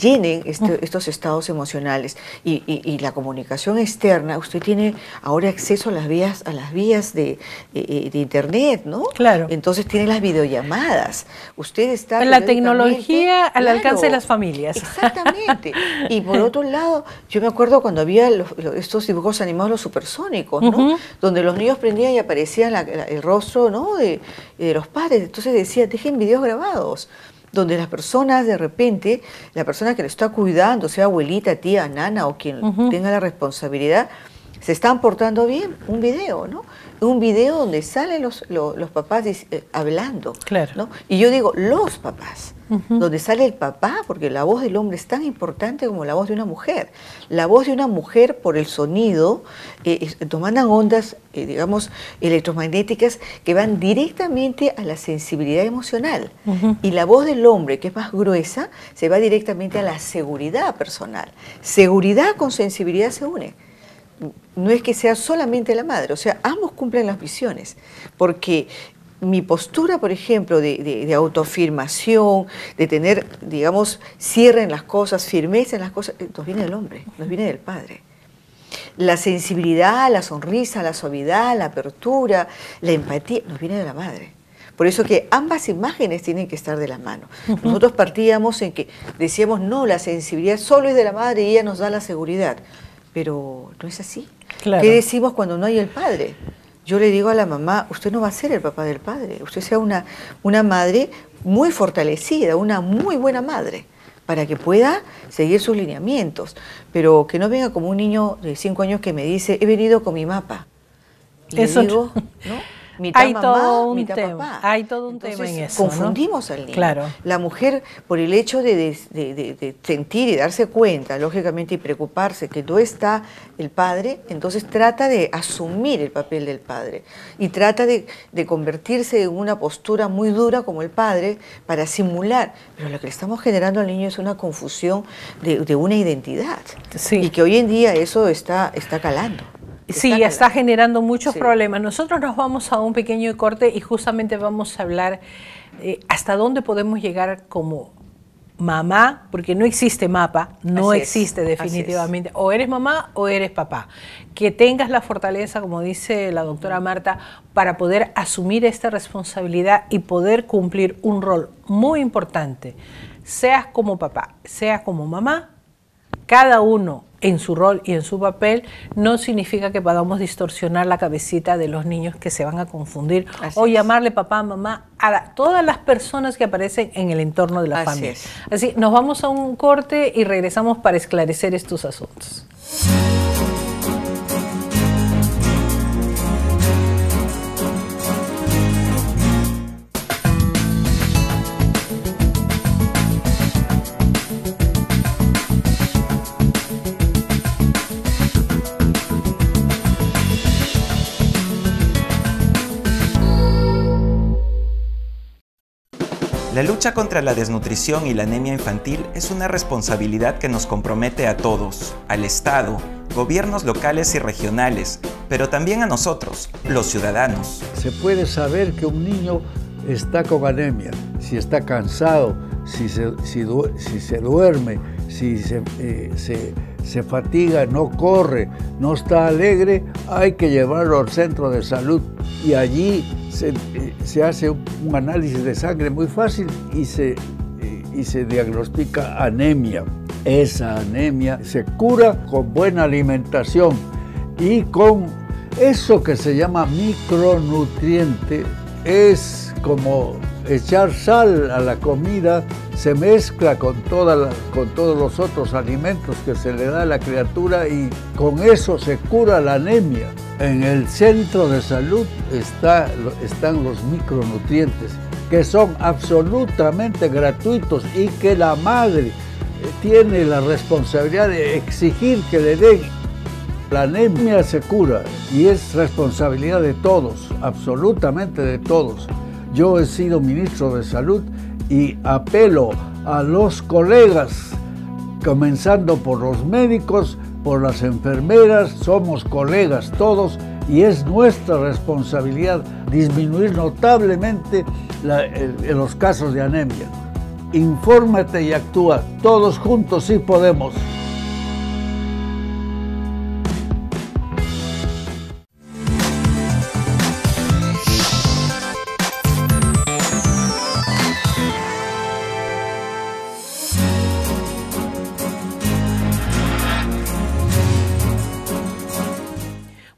llenen estos estados emocionales. Y la comunicación externa, usted tiene ahora acceso a las vías de internet, ¿no? Claro. Entonces tiene las videollamadas. Usted está... La tecnología al alcance de las familias. Exactamente. Y por otro lado, yo me acuerdo cuando había estos dibujos animados, los supersónicos, ¿no? Donde los niños prendían y aparecían el rostro, ¿no? de los padres. Entonces decía, dejen videos grabados, donde las personas de repente, la persona que lo está cuidando, sea abuelita, tía, nana o quien tenga la responsabilidad, se están portando bien, un video, ¿no? Un video donde salen los papás hablando, ¿no? Y yo digo, los papás, donde sale el papá, porque la voz del hombre es tan importante como la voz de una mujer. La voz de una mujer, por el sonido, mandan ondas, digamos, electromagnéticas que van directamente a la sensibilidad emocional. Y la voz del hombre, que es más gruesa, se va directamente a la seguridad personal. Seguridad con sensibilidad se une. No es que sea solamente la madre, o sea, ambos cumplen las misiones, porque mi postura, por ejemplo, de autoafirmación, de tener, digamos, cierre en las cosas, firmeza en las cosas, nos viene del hombre, nos viene del padre. La sensibilidad, la sonrisa, la suavidad, la apertura, la empatía, nos viene de la madre. Por eso que ambas imágenes tienen que estar de la mano. Nosotros partíamos en que decíamos, no, la sensibilidad solo es de la madre y ella nos da la seguridad. Pero no es así. Claro. ¿Qué decimos cuando no hay el padre? Yo le digo a la mamá, usted no va a ser el papá del padre, usted sea una madre muy fortalecida, una muy buena madre, para que pueda seguir sus lineamientos, pero que no venga como un niño de 5 años que me dice, he venido con mi mapa. Y eso le digo, ¿no? Mitad hay mamá, todo un mitad tema, papá. hay todo un Entonces, tema en eso, confundimos, ¿no?, al niño. Claro. La mujer, por el hecho de sentir y darse cuenta, lógicamente, y preocuparse que no está el padre, entonces trata de asumir el papel del padre y trata de convertirse en una postura muy dura como el padre para simular. Pero lo que le estamos generando al niño es una confusión de una identidad. Sí. Y que hoy en día eso está calando. Sí, está generando muchos problemas. Nosotros nos vamos a un pequeño corte y justamente vamos a hablar hasta dónde podemos llegar como mamá, porque no existe mapa, no Así existe es, definitivamente. O eres mamá o eres papá. Que tengas la fortaleza, como dice la doctora Marta, para poder asumir esta responsabilidad y poder cumplir un rol muy importante. Seas como papá, seas como mamá, cada uno en su rol y en su papel, no significa que podamos distorsionar la cabecita de los niños que se van a confundir o llamarle papá, mamá a todas las personas que aparecen en el entorno de la familia. Así, nos vamos a un corte y regresamos para esclarecer estos asuntos. La lucha contra la desnutrición y la anemia infantil es una responsabilidad que nos compromete a todos, al Estado, gobiernos locales y regionales, pero también a nosotros, los ciudadanos. Se puede saber que un niño está con anemia, si está cansado, si se duerme, si se fatiga, no corre, no está alegre, hay que llevarlo al centro de salud y allí se hace un análisis de sangre muy fácil y se diagnostica anemia. Esa anemia se cura con buena alimentación y con eso que se llama micronutriente. Es como echar sal a la comida, se mezcla con todos los otros alimentos que se le da a la criatura y con eso se cura la anemia. En el centro de salud están los micronutrientes, que son absolutamente gratuitos y que la madre tiene la responsabilidad de exigir que le den. La anemia se cura y es responsabilidad de todos, absolutamente de todos. Yo he sido ministro de Salud y apelo a los colegas, comenzando por los médicos, por las enfermeras, somos colegas todos y es nuestra responsabilidad disminuir notablemente los casos de anemia. Infórmate y actúa, todos juntos sí podemos.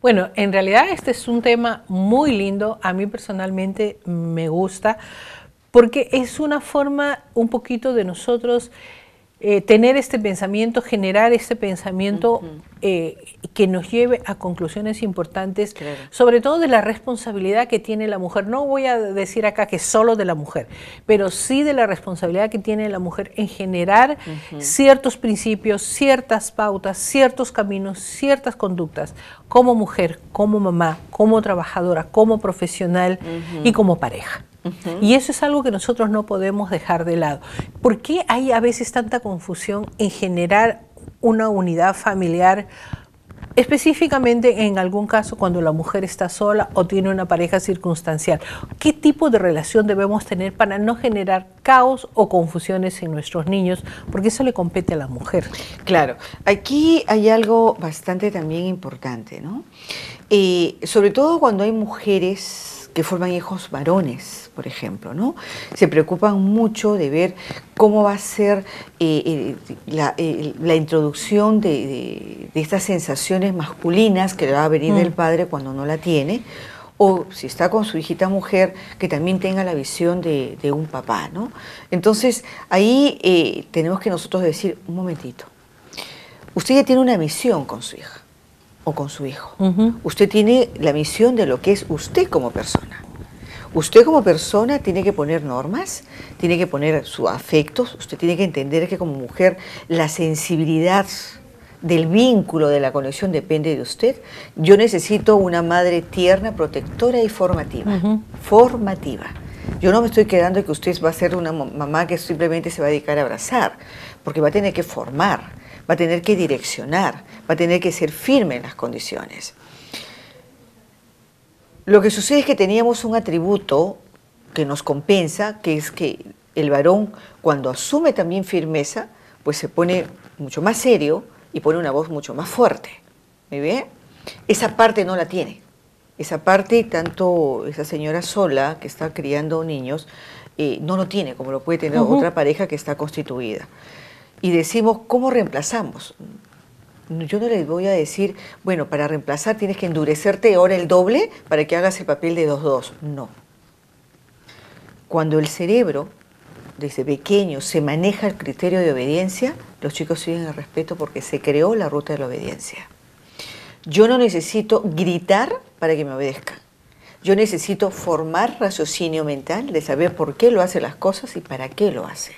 Bueno, en realidad este es un tema muy lindo, a mí personalmente me gusta, porque es una forma un poquito de nosotros tener este pensamiento, generar este pensamiento que nos lleve a conclusiones importantes, claro, sobre todo de la responsabilidad que tiene la mujer. No voy a decir acá que solo de la mujer, pero sí de la responsabilidad que tiene la mujer en generar ciertos principios, ciertas pautas, ciertos caminos, ciertas conductas, como mujer, como mamá, como trabajadora, como profesional y como pareja. Y eso es algo que nosotros no podemos dejar de lado. ¿Por qué hay a veces tanta confusión en generar una unidad familiar, específicamente en algún caso cuando la mujer está sola o tiene una pareja circunstancial? ¿Qué tipo de relación debemos tener para no generar caos o confusiones en nuestros niños? Porque eso le compete a la mujer. Claro, aquí hay algo bastante también importante, ¿no? Sobre todo cuando hay mujeres que forman hijos varones, por ejemplo, ¿no? Se preocupan mucho de ver cómo va a ser la introducción de estas sensaciones masculinas que le va a venir del padre cuando no la tiene, o si está con su hijita mujer, que también tenga la visión de un papá, ¿no? Entonces, ahí tenemos que nosotros decir, un momentito, usted ya tiene una misión con su hija o con su hijo. Usted tiene la misión de lo que es usted como persona. Usted como persona tiene que poner normas, tiene que poner sus afectos, usted tiene que entender que como mujer la sensibilidad del vínculo, de la conexión depende de usted. Yo necesito una madre tierna, protectora y formativa. Formativa. Yo no me estoy quedando que usted va a ser una mamá que simplemente se va a dedicar a abrazar, porque va a tener que formar, va a tener que direccionar, va a tener que ser firme en las condiciones. Lo que sucede es que teníamos un atributo que nos compensa, que es que El varón, cuando asume también firmeza, pues se pone mucho más serio y pone una voz mucho más fuerte. ¿Me ve? Esa parte no la tiene. Esa parte, tanto esa señora sola que está criando niños, no lo tiene, como lo puede tener otra pareja que está constituida. Y decimos, ¿cómo reemplazamos? Yo no les voy a decir, bueno, para reemplazar tienes que endurecerte ahora el doble para que hagas el papel de 2-2. No. Cuando el cerebro, desde pequeño, se maneja el criterio de obediencia, los chicos siguen el respeto porque se creó la ruta de la obediencia. Yo no necesito gritar para que me obedezcan. Yo necesito formar raciocinio mental de saber por qué lo hace las cosas y para qué lo hace.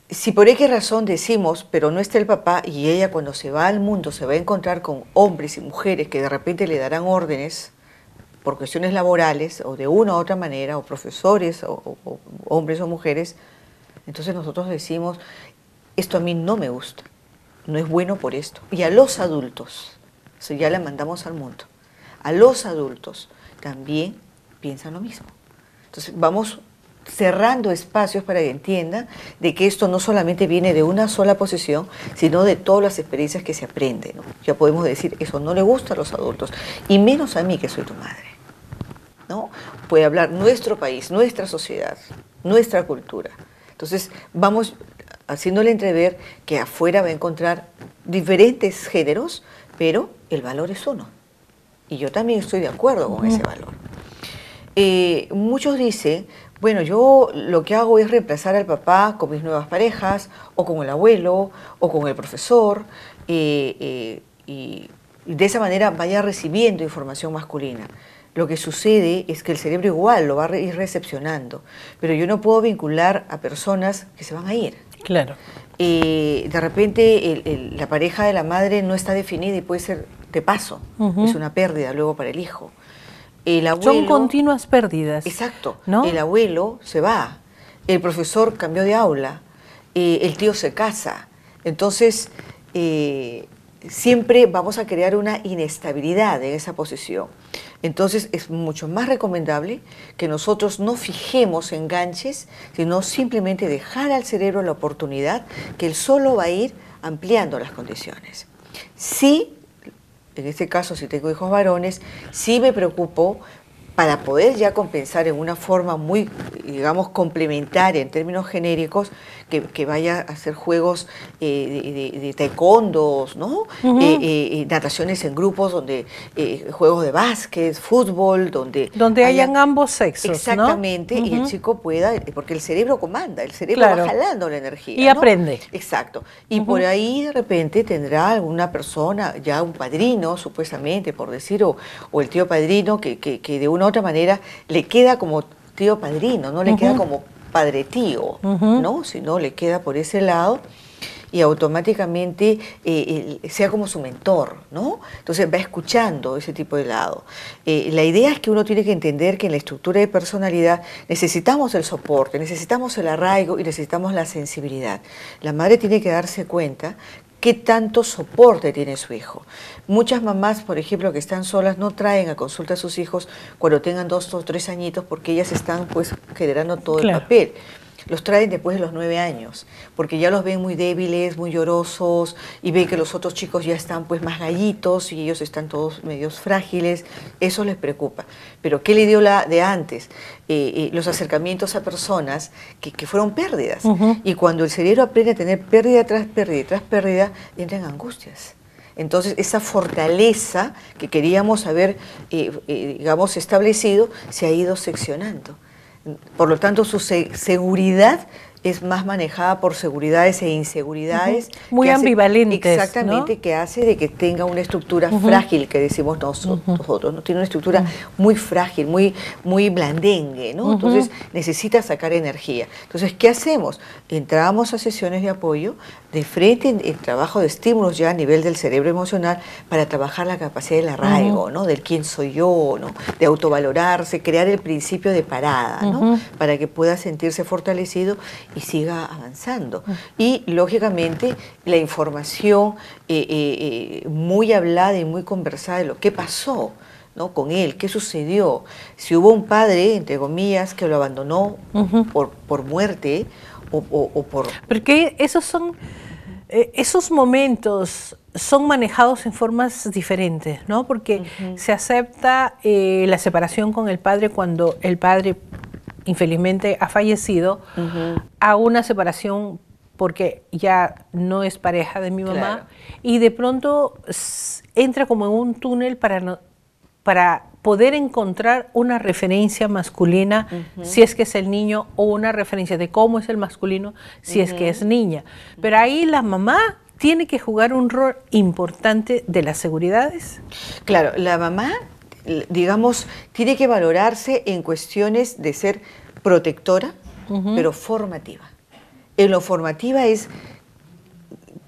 Si por X razón decimos, pero no está el papá, y ella cuando se va al mundo se va a encontrar con hombres y mujeres que de repente le darán órdenes por cuestiones laborales o de una u otra manera, o profesores, o hombres o mujeres, entonces nosotros decimos, esto a mí no me gusta, no es bueno por esto. Y a los adultos, eso ya la mandamos al mundo, a los adultos también piensan lo mismo. Entonces vamos cerrando espacios para que entiendan de que esto no solamente viene de una sola posición, sino de todas las experiencias que se aprenden, ¿no? Ya podemos decir, eso no le gusta a los adultos, y menos a mí que soy tu madre, ¿no? Puede hablar nuestro país, nuestra sociedad, nuestra cultura. Entonces vamos haciéndole entrever que afuera va a encontrar diferentes géneros, pero el valor es uno. Y yo también estoy de acuerdo con ese valor. Muchos dicen, bueno, yo lo que hago es reemplazar al papá con mis nuevas parejas, o con el abuelo, o con el profesor, y de esa manera vaya recibiendo información masculina. Lo que sucede es que el cerebro igual lo va a ir recepcionando, pero yo no puedo vincular a personas que se van a ir. Claro. De repente la pareja de la madre no está definida y puede ser de paso, es una pérdida luego para el hijo. El abuelo, son continuas pérdidas. Exacto, ¿no? El abuelo se va, el profesor cambió de aula, el tío se casa, entonces siempre vamos a crear una inestabilidad en esa posición. Entonces es mucho más recomendable que nosotros no fijemos enganches, sino simplemente dejar al cerebro la oportunidad que él solo va a ir ampliando las condiciones. Sí, en este caso si tengo hijos varones, sí me preocupo para poder ya compensar en una forma muy, digamos, complementaria en términos genéricos, que vaya a hacer juegos de taekwondos, ¿no? Nataciones en grupos, donde juegos de básquet, fútbol, donde hayan ambos sexos, exactamente, ¿no? Y el chico pueda, porque el cerebro comanda, el cerebro va jalando la energía. Y ¿no? aprende. Exacto. Y por ahí de repente tendrá alguna persona, ya un padrino, supuestamente, por decir, o el tío padrino, que de una u otra manera le queda como tío padrino, no le queda como padre tío, ¿no? Sino le queda por ese lado y automáticamente sea como su mentor, ¿no? Entonces va escuchando ese tipo de lado. La idea es que uno tiene que entender que en la estructura de personalidad necesitamos el soporte, necesitamos el arraigo y necesitamos la sensibilidad. La madre tiene que darse cuenta qué tanto soporte tiene su hijo. Muchas mamás, por ejemplo, que están solas, no traen a consulta a sus hijos cuando tengan 2 o 3 añitos porque ellas están pues generando todo el papel. Los traen después de los 9 años, porque ya los ven muy débiles, muy llorosos, y ven que los otros chicos ya están pues más gallitos y ellos están todos medios frágiles. Eso les preocupa. Pero ¿qué le dio la de antes? Los acercamientos a personas que fueron pérdidas. Y cuando el cerebro aprende a tener pérdida tras pérdida tras pérdida, entran angustias. Entonces esa fortaleza que queríamos haber, digamos, establecido, se ha ido seccionando. Por lo tanto, su seguridad es más manejada por seguridades e inseguridades. Muy ambivalentes. Exactamente, ¿no? Que hace de que tenga una estructura frágil, que decimos nosotros, ¿no? Tiene una estructura muy frágil, muy blandengue, ¿no? Entonces necesita sacar energía. Entonces, ¿qué hacemos? Entramos a sesiones de apoyo, de frente en trabajo de estímulos ya a nivel del cerebro emocional, para trabajar la capacidad del arraigo, ¿no? Del quién soy yo, ¿no? De autovalorarse, crear el principio de parada, ¿no? Para que pueda sentirse fortalecido y siga avanzando. Y lógicamente la información muy hablada y muy conversada de lo que pasó ¿no? Con él, ¿qué sucedió? Si hubo un padre, entre comillas, que lo abandonó por muerte o por... Porque esos momentos son manejados en formas diferentes, ¿no? Porque se acepta la separación con el padre cuando el padre infelizmente ha fallecido, a una separación porque ya no es pareja de mi mamá, Claro. y de pronto entra como en un túnel para poder encontrar una referencia masculina, si es que es el niño, o una referencia de cómo es el masculino, si es que es niña. Pero ahí la mamá tiene que jugar un rol importante de las seguridades. Claro, la mamá, digamos, tiene que valorarse en cuestiones de ser protectora, pero formativa. En lo formativa es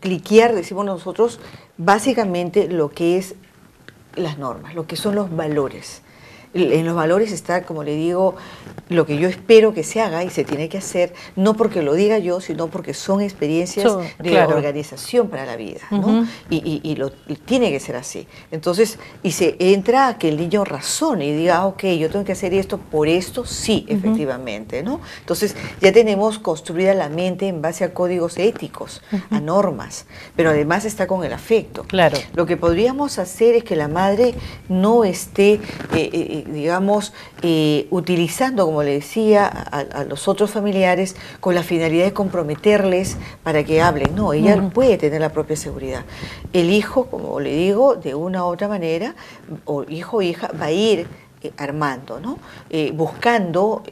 cliquear, decimos nosotros, básicamente lo que es las normas, lo que son los valores. En los valores está, como le digo, lo que yo espero que se haga y se tiene que hacer, no porque lo diga yo, sino porque son experiencias de organización para la vida, ¿no? Y tiene que ser así. Entonces, y se entra a que el niño razone y diga, ok, yo tengo que hacer esto por esto, sí, efectivamente, ¿no? Entonces, ya tenemos construida la mente en base a códigos éticos, a normas, pero además está con el afecto. Claro. Lo que podríamos hacer es que la madre no esté digamos, utilizando, como le decía, a los otros familiares con la finalidad de comprometerles para que hablen. No, ella puede tener la propia seguridad. El hijo, como le digo, de una u otra manera, o hijo o hija, va a ir armando, ¿no? Buscando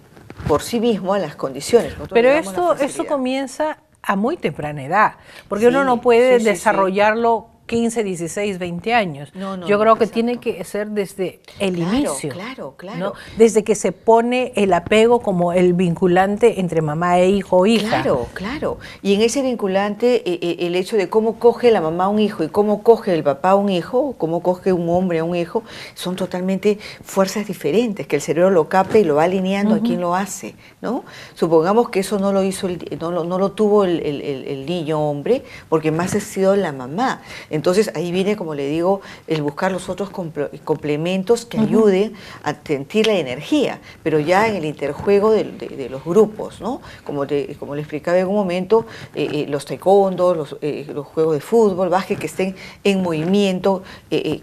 por sí mismo las condiciones. Pero esto comienza a muy temprana edad, porque uno no puede desarrollarlo 15, 16, 20 años. Yo creo que tiene que ser desde el inicio. Claro. ¿no? Desde que se pone el apego como el vinculante entre mamá e hijo o hija. Claro. Y en ese vinculante, el hecho de cómo coge la mamá a un hijo y cómo coge el papá a un hijo, o cómo coge un hombre a un hijo, son totalmente fuerzas diferentes, que el cerebro lo capta y lo va alineando a quien lo hace, ¿no? Supongamos que eso no lo hizo, no lo tuvo el niño hombre, porque más ha sido la mamá. Entonces ahí viene, como le digo, el buscar los otros complementos que ayuden a sentir la energía, pero ya en el interjuego de los grupos, ¿no? Como le explicaba en un momento, los taekwondo, los juegos de fútbol, básquet, que estén en movimiento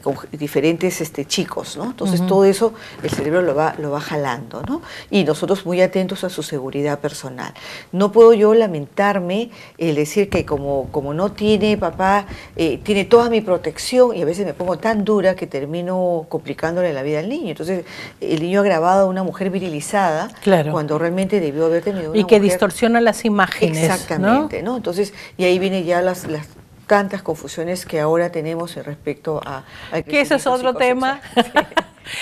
con diferentes chicos, ¿no? Entonces todo eso el cerebro lo va jalando, ¿no? Y nosotros muy atentos a su seguridad personal. No puedo yo lamentarme el decir que como no tiene papá, tiene toda mi protección, y a veces me pongo tan dura que termino complicándole la vida al niño. Entonces el niño ha grabado a una mujer virilizada cuando realmente debió haber tenido una y que mujer... distorsiona las imágenes. Exactamente, ¿no? Entonces, y ahí vienen ya las tantas confusiones que ahora tenemos respecto a que ese es otro tema.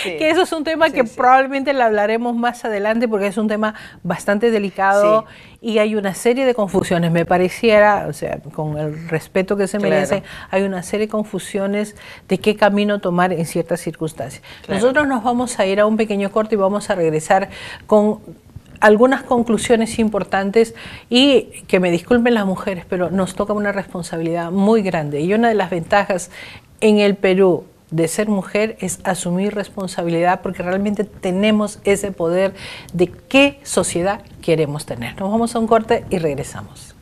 Que eso es un tema que probablemente le hablaremos más adelante, porque es un tema bastante delicado y hay una serie de confusiones. Me pareciera, o sea, con el respeto que se merece, hay una serie de confusiones de qué camino tomar en ciertas circunstancias. Nosotros nos vamos a ir a un pequeño corte y vamos a regresar con algunas conclusiones importantes, y que me disculpen las mujeres, pero nos toca una responsabilidad muy grande, y una de las ventajas en el Perú de ser mujer es asumir responsabilidad, porque realmente tenemos ese poder de qué sociedad queremos tener. Nos vamos a un corte y regresamos.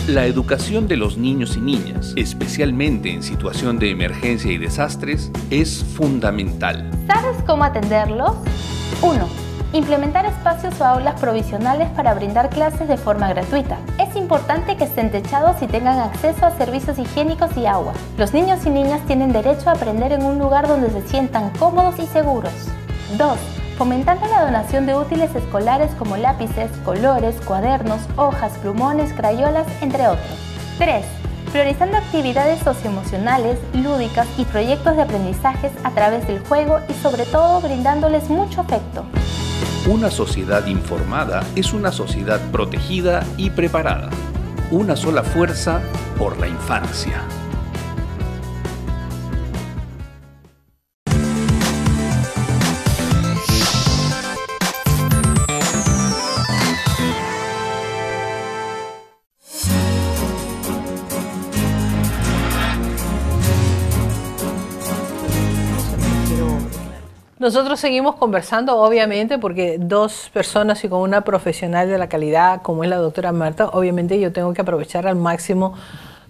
La educación de los niños y niñas, especialmente en situación de emergencia y desastres, es fundamental. ¿Sabes cómo atenderlos? 1. Implementar espacios o aulas provisionales para brindar clases de forma gratuita. Es importante que estén techados y tengan acceso a servicios higiénicos y agua. Los niños y niñas tienen derecho a aprender en un lugar donde se sientan cómodos y seguros. 2. Fomentando la donación de útiles escolares como lápices, colores, cuadernos, hojas, plumones, crayolas, entre otros. 3. Priorizando actividades socioemocionales, lúdicas y proyectos de aprendizajes a través del juego, y sobre todo brindándoles mucho afecto. Una sociedad informada es una sociedad protegida y preparada. Una sola fuerza por la infancia. Nosotros seguimos conversando, obviamente, porque dos personas y con una profesional de la calidad como es la doctora Marta, obviamente yo tengo que aprovechar al máximo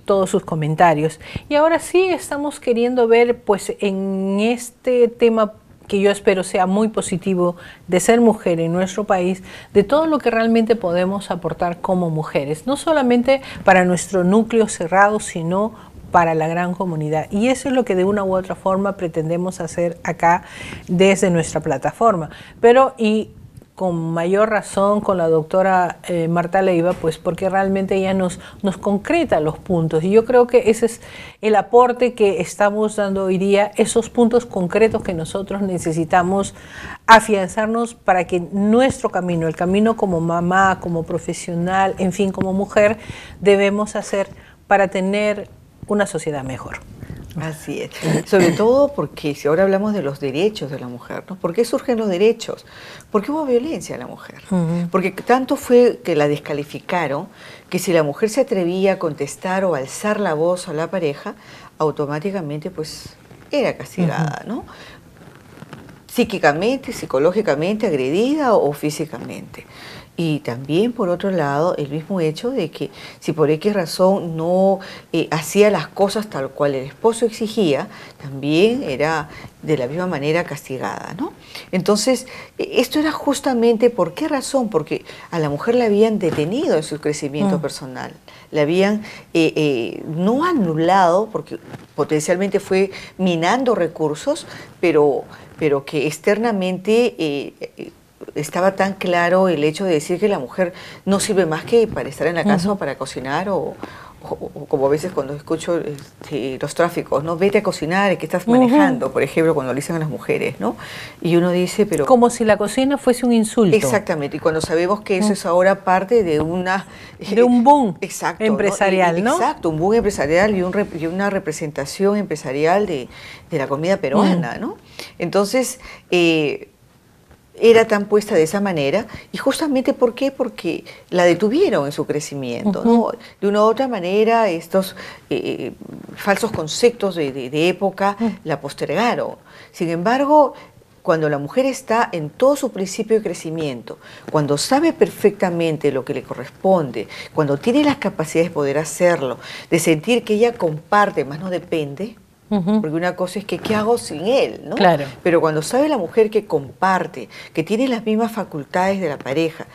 todos sus comentarios. Y ahora sí estamos queriendo ver, pues, en este tema que yo espero sea muy positivo de ser mujer en nuestro país, de todo lo que realmente podemos aportar como mujeres, no solamente para nuestro núcleo cerrado, sino para la gran comunidad. Y eso es lo que de una u otra forma pretendemos hacer acá desde nuestra plataforma. Pero y con mayor razón con la doctora Marta Leiva, pues porque realmente ella nos concreta los puntos. Y yo creo que ese es el aporte que estamos dando hoy día, esos puntos concretos que nosotros necesitamos afianzarnos para que nuestro camino, el camino como mamá, como profesional, en fin, como mujer, debemos hacer para tener una sociedad mejor. Así es. Sobre todo porque si ahora hablamos de los derechos de la mujer, ¿no? ¿Por qué surgen los derechos? Porque hubo violencia a la mujer. Porque tanto fue que la descalificaron que si la mujer se atrevía a contestar o alzar la voz a la pareja, automáticamente pues era castigada, ¿no? Psíquicamente, psicológicamente agredida o físicamente. Y también, por otro lado, el mismo hecho de que si por X razón no hacía las cosas tal cual el esposo exigía, también era de la misma manera castigada, ¿no? Entonces, esto era justamente, ¿por qué razón? Porque a la mujer la habían detenido en su crecimiento personal, la habían no anulado, porque potencialmente fue minando recursos, pero que externamente estaba tan claro el hecho de decir que la mujer no sirve más que para estar en la casa o para cocinar o como a veces cuando escucho los tráficos, ¿no? Vete a cocinar, que estás manejando, por ejemplo, cuando le dicen a las mujeres, ¿no? Y uno dice, pero... Como si la cocina fuese un insulto. Exactamente, y cuando sabemos que eso es ahora parte de una... de un boom exacto, empresarial, ¿no? Exacto, un boom empresarial y una representación empresarial de la comida peruana, ¿no? Entonces... era tan puesta de esa manera, y justamente ¿por qué? Porque la detuvieron en su crecimiento, ¿no? De una u otra manera estos falsos conceptos de época la postergaron. Sin embargo, cuando la mujer está en todo su principio de crecimiento, cuando sabe perfectamente lo que le corresponde, cuando tiene las capacidades de poder hacerlo, de sentir que ella comparte, más no depende, porque una cosa es que ¿qué hago sin él? ¿No? Claro. Pero cuando sabe la mujer que comparte, que tiene las mismas facultades de la pareja,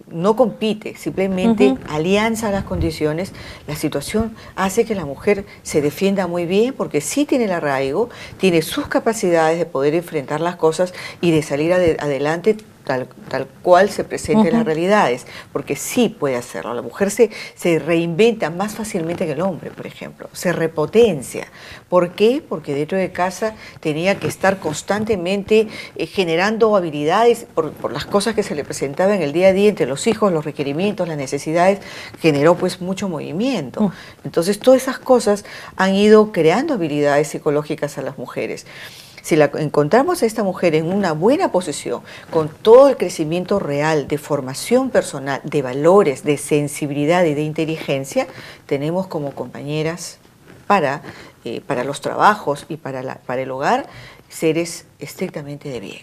no compite, simplemente alianza las condiciones, la situación hace que la mujer se defienda muy bien porque sí tiene el arraigo, tiene sus capacidades de poder enfrentar las cosas y de salir adelante tal cual se presenten las realidades, porque sí puede hacerlo. La mujer se reinventa más fácilmente que el hombre, por ejemplo, se repotencia. ¿Por qué? Porque dentro de casa tenía que estar constantemente generando habilidades por las cosas que se le presentaban en el día a día entre los hijos, los requerimientos, las necesidades, generó pues mucho movimiento. Entonces todas esas cosas han ido creando habilidades psicológicas a las mujeres. Si encontramos a esta mujer en una buena posición, con todo el crecimiento real de formación personal, de valores, de sensibilidad y de inteligencia, tenemos como compañeras para los trabajos y para el hogar seres estrictamente de bien.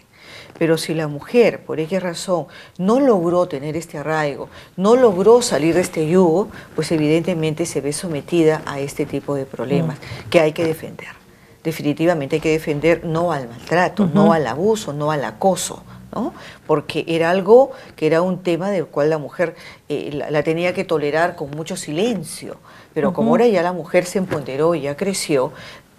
Pero si la mujer, por X razón, no logró tener este arraigo, no logró salir de este yugo, pues evidentemente se ve sometida a este tipo de problemas que hay que defender. Definitivamente hay que defender no al maltrato, no al abuso, no al acoso, ¿no? Porque era algo que era un tema del cual la mujer la tenía que tolerar con mucho silencio, pero como ahora ya la mujer se empoderó y ya creció,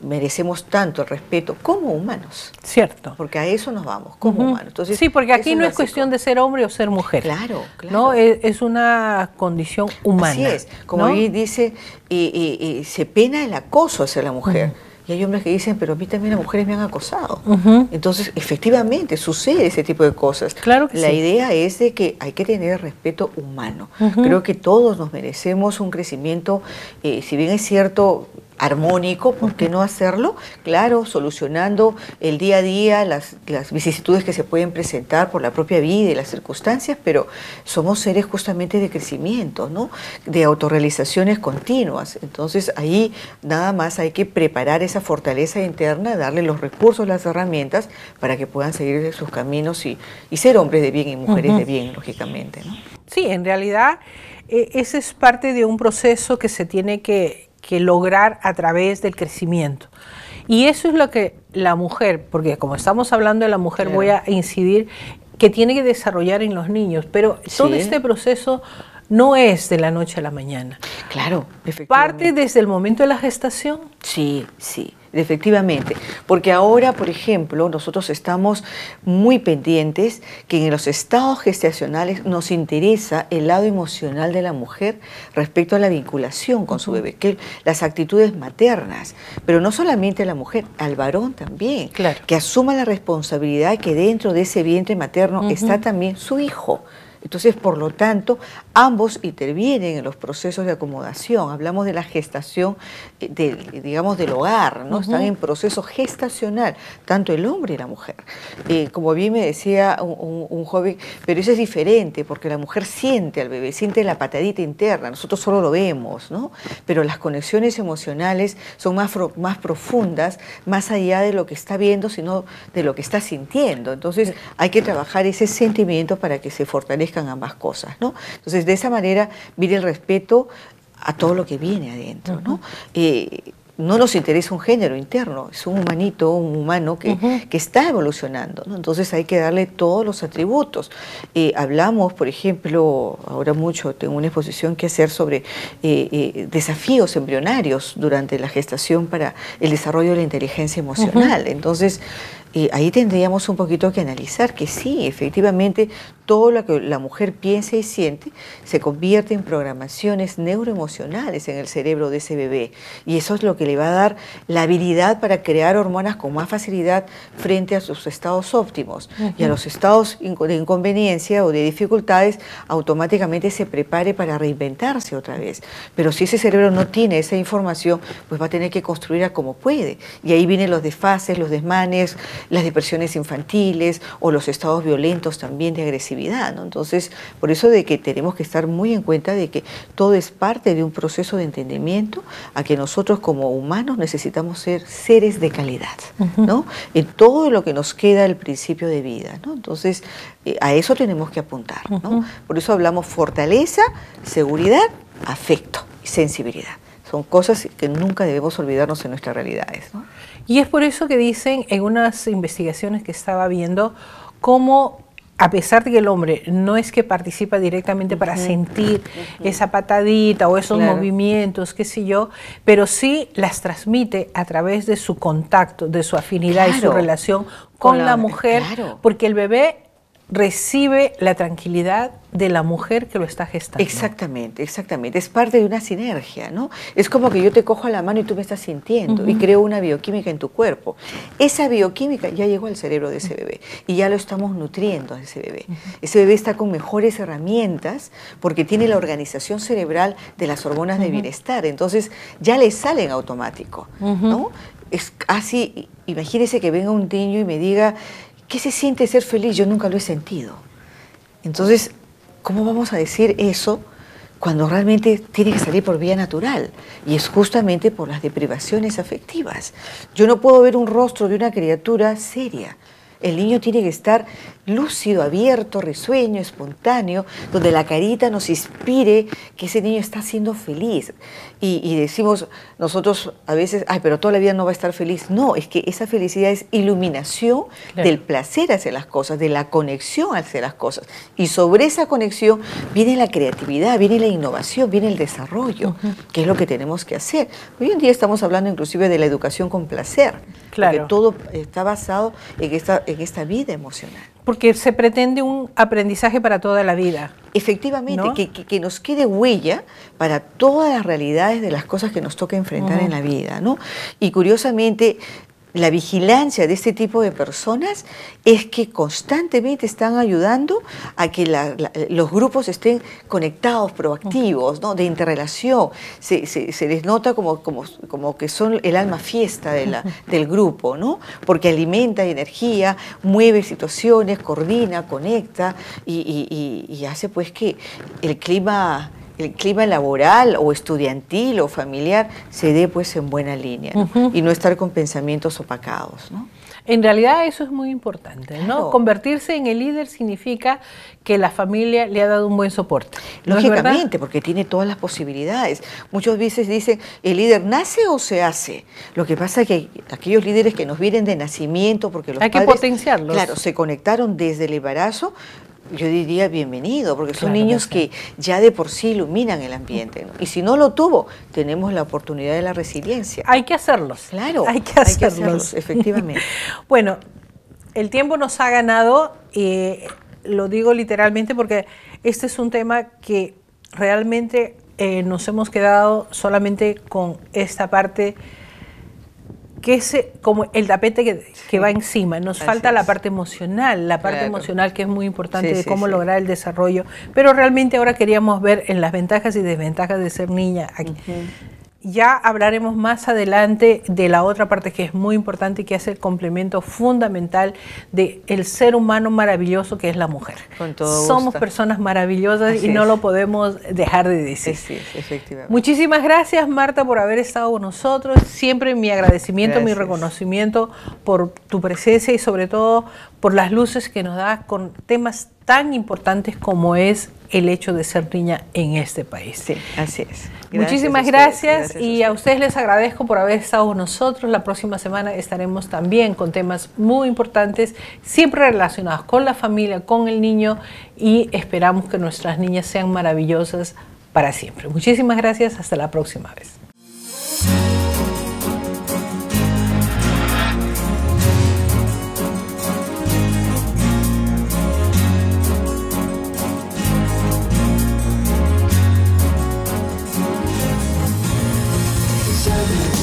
merecemos tanto el respeto como humanos. Cierto. Porque a eso nos vamos, como humanos. Entonces, sí, porque aquí no es cuestión de ser hombre o ser mujer. Claro, claro. ¿No? Es una condición humana. Así es. Como ¿no? ahí dice, se pena el acoso hacia la mujer. Y hay hombres que dicen, pero a mí también las mujeres me han acosado. Entonces, efectivamente, sucede ese tipo de cosas. Claro que La sí. idea es de que hay que tener respeto humano. Creo que todos nos merecemos un crecimiento, si bien es cierto, armónico, ¿por qué no hacerlo? Claro, solucionando el día a día, las vicisitudes que se pueden presentar por la propia vida y las circunstancias, pero somos seres justamente de crecimiento, ¿no? De autorrealizaciones continuas. Entonces ahí nada más hay que preparar esa fortaleza interna, darle los recursos, las herramientas para que puedan seguir sus caminos y ser hombres de bien y mujeres de bien, lógicamente, ¿no? Sí, en realidad ese es parte de un proceso que se tiene que lograr a través del crecimiento. Y eso es lo que la mujer, porque como estamos hablando de la mujer, Claro. voy a incidir, que tiene que desarrollar en los niños, pero todo este proceso no es de la noche a la mañana. Claro, efectivamente. Parte desde el momento de la gestación. Sí, sí, efectivamente. Porque ahora, por ejemplo, nosotros estamos muy pendientes que en los estados gestacionales nos interesa el lado emocional de la mujer respecto a la vinculación con su bebé, que las actitudes maternas, pero no solamente a la mujer, al varón también, Claro. que asuma la responsabilidad que dentro de ese vientre materno está también su hijo. Entonces, por lo tanto, ambos intervienen en los procesos de acomodación. Hablamos de la gestación, digamos, del hogar, ¿no? Están en proceso gestacional, tanto el hombre y la mujer. Como bien me decía un joven, pero eso es diferente, porque la mujer siente al bebé, siente la patadita interna, nosotros solo lo vemos, ¿no? Pero las conexiones emocionales son más profundas, más allá de lo que está viendo, sino de lo que está sintiendo. Entonces, hay que trabajar ese sentimiento para que se fortalezca ambas cosas, ¿no? Entonces, de esa manera viene el respeto a todo lo que viene adentro, ¿no? No nos interesa un género interno, es un humanito, un humano que está evolucionando, ¿no? Entonces hay que darle todos los atributos. Hablamos, por ejemplo, ahora mucho, tengo una exposición que hacer sobre desafíos embrionarios durante la gestación para el desarrollo de la inteligencia emocional. Entonces, ahí tendríamos un poquito que analizar que sí, efectivamente, todo lo que la mujer piensa y siente se convierte en programaciones neuroemocionales en el cerebro de ese bebé. Y eso es lo que le va a dar la habilidad para crear hormonas con más facilidad frente a sus estados óptimos. Y a los estados de inconveniencia o de dificultades, automáticamente se prepare para reinventarse otra vez. Pero si ese cerebro no tiene esa información, pues va a tener que construirla como puede. Y ahí vienen los desfases, los desmanes, las depresiones infantiles o los estados violentos también de agresividad, ¿no? Entonces, por eso de que tenemos que estar muy en cuenta de que todo es parte de un proceso de entendimiento a que nosotros como humanos necesitamos ser seres de calidad, ¿no? En todo lo que nos queda al principio de vida, ¿no? Entonces, a eso tenemos que apuntar, ¿no? Por eso hablamos fortaleza, seguridad, afecto y sensibilidad. Son cosas que nunca debemos olvidarnos en nuestras realidades, ¿no? Y es por eso que dicen en unas investigaciones que estaba viendo cómo, a pesar de que el hombre no es que participa directamente para sentir esa patadita o esos movimientos, qué sé yo, pero sí las transmite a través de su contacto, de su afinidad y su relación con la mujer, porque el bebé recibe la tranquilidad de la mujer que lo está gestando. Exactamente, exactamente. Es parte de una sinergia, ¿no? Es como que yo te cojo la mano y tú me estás sintiendo y creo una bioquímica en tu cuerpo. Esa bioquímica ya llegó al cerebro de ese bebé y ya lo estamos nutriendo a ese bebé. Ese bebé está con mejores herramientas porque tiene la organización cerebral de las hormonas de bienestar. Entonces ya le sale en automático, ¿no? Es así, imagínese que venga un niño y me diga, ¿qué se siente ser feliz? Yo nunca lo he sentido. Entonces, ¿cómo vamos a decir eso cuando realmente tiene que salir por vía natural? Y es justamente por las deprivaciones afectivas. Yo no puedo ver un rostro de una criatura seria. El niño tiene que estar lúcido, abierto, risueño, espontáneo, donde la carita nos inspire que ese niño está siendo feliz. Y decimos nosotros a veces, ay, pero toda la vida no va a estar feliz. No, es que esa felicidad es iluminación del placer hacia las cosas, de la conexión hacia las cosas. Y sobre esa conexión viene la creatividad, viene la innovación, viene el desarrollo, que es lo que tenemos que hacer. Hoy en día estamos hablando inclusive de la educación con placer. Porque todo está basado en en esta vida emocional. Porque se pretende un aprendizaje para toda la vida. Efectivamente, ¿no? que nos quede huella para todas las realidades de las cosas que nos toca enfrentar en la vida, ¿no? Y curiosamente, la vigilancia de este tipo de personas es que constantemente están ayudando a que los grupos estén conectados, proactivos, ¿no? De interrelación. Se les nota como que son el alma fiesta del grupo, ¿no? Porque alimenta energía, mueve situaciones, coordina, conecta y hace pues que el clima laboral o estudiantil o familiar se dé pues en buena línea, ¿no? Y no estar con pensamientos opacados, ¿no? En realidad eso es muy importante, ¿no? Claro. Convertirse en el líder significa que la familia le ha dado un buen soporte. ¿No es verdad? Lógicamente, porque tiene todas las posibilidades. Muchas veces dicen, ¿el líder nace o se hace? Lo que pasa es que aquellos líderes que nos vienen de nacimiento, porque los hay padres, que potenciarlos. claro, se conectaron desde el embarazo, yo diría bienvenido, porque son Claro, niños que ya de por sí iluminan el ambiente, ¿no? Y si no lo tuvo, tenemos la oportunidad de la resiliencia. Hay que hacerlos. Claro, hay que hacerlos. efectivamente. Bueno, el tiempo nos ha ganado, lo digo literalmente porque este es un tema que realmente nos hemos quedado solamente con esta parte que es como el tapete que va encima. Nos falta la parte emocional, emocional que es muy importante de cómo lograr el desarrollo. Pero realmente ahora queríamos ver en las ventajas y desventajas de ser niña. Ya hablaremos más adelante de la otra parte que es muy importante y que hace el complemento fundamental del ser humano maravilloso que es la mujer. Con todo Somos gusto. personas maravillosas y no lo podemos dejar de decir. Sí, efectivamente. Muchísimas gracias, Marta, por haber estado con nosotros. Siempre mi agradecimiento, mi reconocimiento por tu presencia y sobre todo por las luces que nos das con temas tan importantes como es el hecho de ser niña en este país. Sí, así es. Muchísimas gracias y a ustedes les agradezco por haber estado con nosotros. La próxima semana estaremos también con temas muy importantes, siempre relacionados con la familia, con el niño y esperamos que nuestras niñas sean maravillosas para siempre. Muchísimas gracias, hasta la próxima vez. Seven.